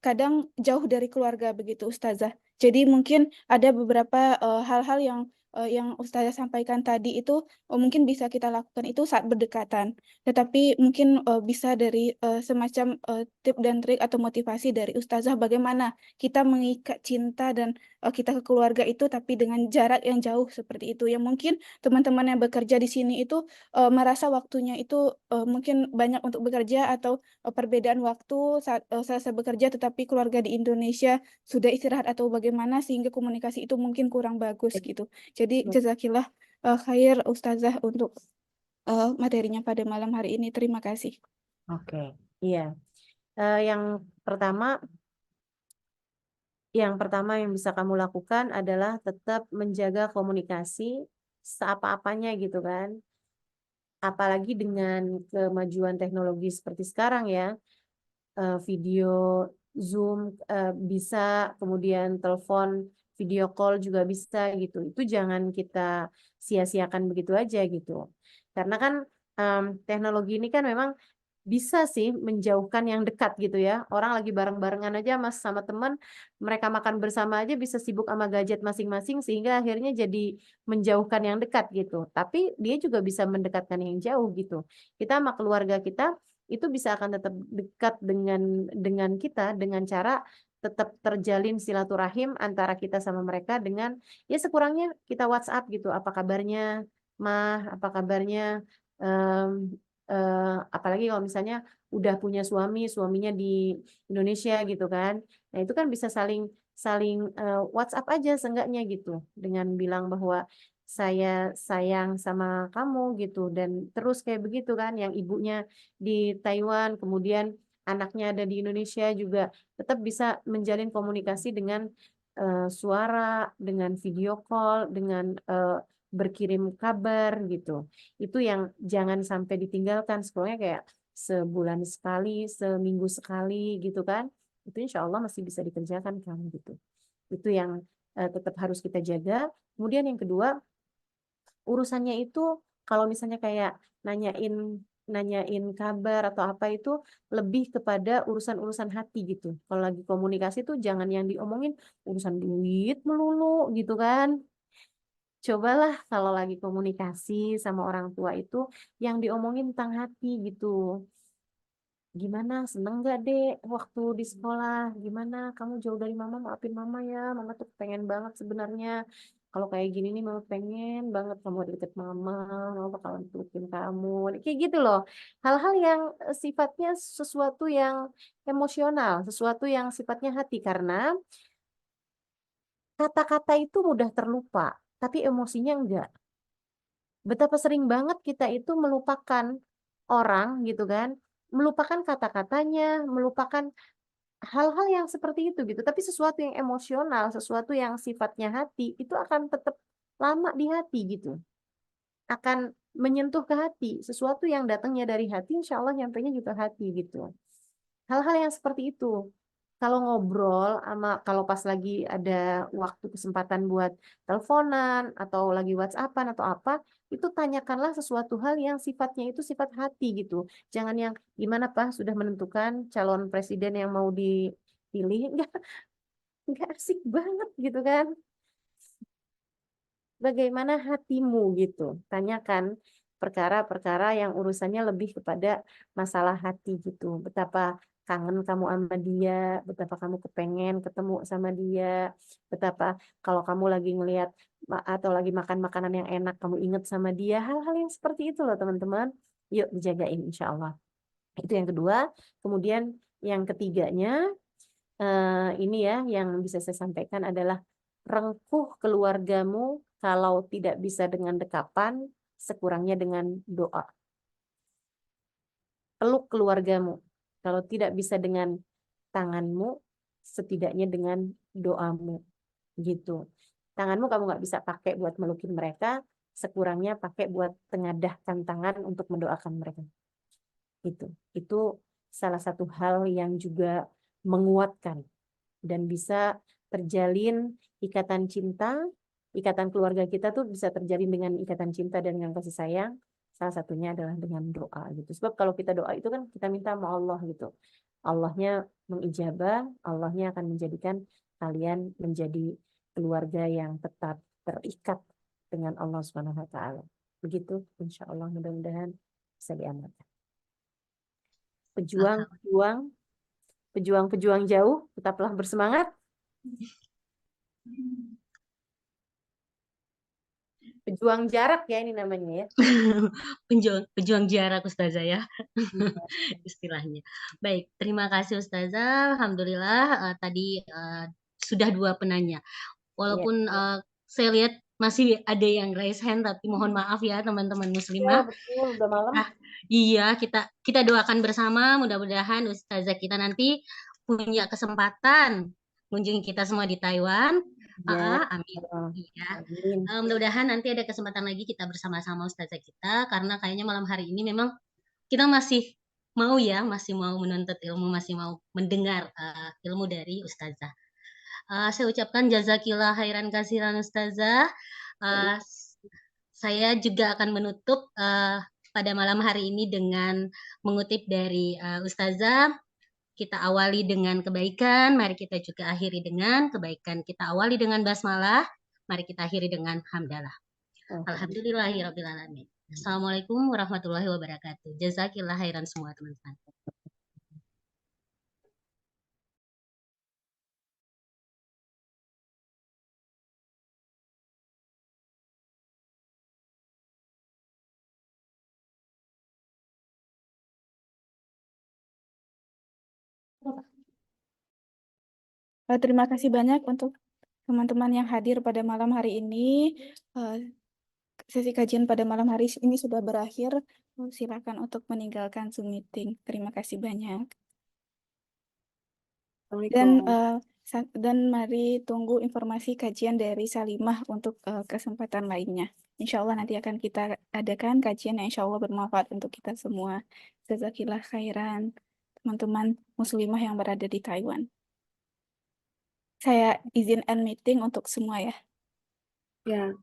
kadang jauh dari keluarga begitu Ustazah. Jadi mungkin ada beberapa hal-hal yang Ustazah sampaikan tadi itu mungkin bisa kita lakukan itu saat berdekatan. Tetapi mungkin bisa dari semacam tip dan trik atau motivasi dari Ustazah bagaimana kita mengikat cinta dan kita ke keluarga itu tapi dengan jarak yang jauh seperti itu. Yang mungkin teman-teman yang bekerja di sini itu merasa waktunya itu mungkin banyak untuk bekerja atau perbedaan waktu saat selesai bekerja tetapi keluarga di Indonesia sudah istirahat atau bagaimana sehingga komunikasi itu mungkin kurang bagus gitu. Jadi jazakillah khair Ustazah untuk materinya pada malam hari ini. Terima kasih. Oke, iya. Yang pertama yang bisa kamu lakukan adalah tetap menjaga komunikasi seapa-apanya gitu kan. Apalagi dengan kemajuan teknologi seperti sekarang ya. Video Zoom bisa, kemudian telepon video call juga bisa gitu. Itu jangan kita sia-siakan begitu aja gitu. Karena kan teknologi ini kan memang bisa sih menjauhkan yang dekat gitu ya. Orang lagi bareng-barengan aja mas sama teman, mereka makan bersama aja bisa sibuk sama gadget masing-masing sehingga akhirnya jadi menjauhkan yang dekat gitu. Tapi dia juga bisa mendekatkan yang jauh gitu. Kita sama keluarga kita itu bisa akan tetap dekat dengan kita dengan cara tetap terjalin silaturahim antara kita sama mereka dengan ya sekurangnya kita WhatsApp gitu, apa kabarnya mah, apa kabarnya apalagi kalau misalnya udah punya suaminya di Indonesia gitu kan. Nah, itu kan bisa saling saling WhatsApp aja seenggaknya gitu dengan bilang bahwa saya sayang sama kamu gitu dan terus kayak begitu kan yang ibunya di Taiwan kemudian anaknya ada di Indonesia juga tetap bisa menjalin komunikasi dengan suara, dengan video call, dengan berkirim kabar gitu. Itu yang jangan sampai ditinggalkan sekolahnya kayak sebulan sekali, seminggu sekali gitu kan. Itu insya Allah masih bisa dikerjakan kan gitu. Itu yang tetap harus kita jaga. Kemudian yang kedua, urusannya itu kalau misalnya kayak nanyain kabar atau apa itu lebih kepada urusan-urusan hati gitu. Kalau lagi komunikasi tuh jangan yang diomongin urusan duit melulu gitu kan. Cobalah kalau lagi komunikasi sama orang tua itu yang diomongin tentang hati gitu. Gimana, seneng gak dek waktu di sekolah? Gimana, kamu jauh dari mama, maafin mama ya. Mama tuh pengen banget sebenarnya kalau kayak gini nih mama pengen banget kamu ada deket mama bakalan pelukin kamu. Kayak gitu loh. Hal-hal yang sifatnya sesuatu yang emosional, sesuatu yang sifatnya hati. Karena kata-kata itu mudah terlupa, tapi emosinya enggak. Betapa sering banget kita itu melupakan orang gitu kan, melupakan kata-katanya, melupakan hal-hal yang seperti itu gitu. Tapi sesuatu yang emosional, sesuatu yang sifatnya hati, itu akan tetap lama di hati gitu. Akan menyentuh ke hati. Sesuatu yang datangnya dari hati, insya Allah nyampainya juga hati gitu. Hal-hal yang seperti itu. Kalau ngobrol kalau pas lagi ada waktu kesempatan buat teleponan atau lagi WhatsAppan atau apa, itu tanyakanlah sesuatu hal yang sifatnya itu sifat hati gitu. Jangan yang gimana Pak sudah menentukan calon presiden yang mau dipilih, enggak asik banget gitu kan. Bagaimana hatimu gitu. Tanyakan perkara-perkara yang urusannya lebih kepada masalah hati gitu. Betapa kangen kamu sama dia, betapa kamu kepengen ketemu sama dia, betapa kalau kamu lagi ngelihat atau lagi makan makanan yang enak kamu ingat sama dia. Hal-hal yang seperti itu loh teman-teman. Yuk dijagain insya Allah. Itu yang kedua. Kemudian yang ketiganya ini ya yang bisa saya sampaikan adalah rengkuh keluargamu kalau tidak bisa dengan dekapan, sekurangnya dengan doa. Peluk keluargamu kalau tidak bisa dengan tanganmu, setidaknya dengan doamu. Gitu. Tanganmu kamu nggak bisa pakai buat melukin mereka, sekurangnya pakai buat tengadahkan tangan untuk mendoakan mereka. Itu salah satu hal yang juga menguatkan dan bisa terjalin ikatan cinta, ikatan keluarga kita tuh bisa terjalin dengan ikatan cinta dan dengan kasih sayang. Salah satunya adalah dengan doa gitu. Sebab kalau kita doa itu kan kita minta sama Allah gitu. Allahnya mengijabah, Allahnya akan menjadikan kalian menjadi keluarga yang tetap terikat dengan Allah Subhanahu wa taala. Begitu, insya Allah mudah-mudahan bisa diamalkan. Pejuang-pejuang jauh, tetaplah bersemangat. Pejuang jarak ya ini namanya ya. Pejuang jarak Ustazah ya. Istilahnya. Baik, terima kasih Ustazah. Alhamdulillah tadi sudah 2 penanya. Walaupun saya lihat masih ada yang raise hand, tapi mohon maaf ya teman-teman muslimah. Betul, udah malam. Iya, kita doakan bersama, mudah-mudahan Ustazah kita nanti punya kesempatan kunjungi kita semua di Taiwan. Amin. Iya. Mudah-mudahan nanti ada kesempatan lagi kita bersama-sama Ustazah kita, karena kayaknya malam hari ini memang kita masih mau menuntut ilmu, masih mau mendengar ilmu dari Ustazah. Saya ucapkan jazakillah khairan kasiran Ustazah. Saya juga akan menutup pada malam hari ini dengan mengutip dari Ustazah. Kita awali dengan kebaikan, mari kita juga akhiri dengan kebaikan. Kita awali dengan basmalah, mari kita akhiri dengan hamdalah. Alhamdulillahirabbil alamin. Assalamualaikum warahmatullahi wabarakatuh. Jazakillah khairan semua teman-teman. Terima kasih banyak untuk teman-teman yang hadir pada malam hari ini. Sesi kajian pada malam hari ini sudah berakhir. Silakan untuk meninggalkan Zoom meeting. Terima kasih banyak. Dan mari tunggu informasi kajian dari Salimah untuk kesempatan lainnya. Insya Allah nanti akan kita adakan kajian yang insya Allah bermanfaat untuk kita semua. Jazakillah khairan teman-teman muslimah yang berada di Taiwan. Saya izin end meeting untuk semua ya. Ya.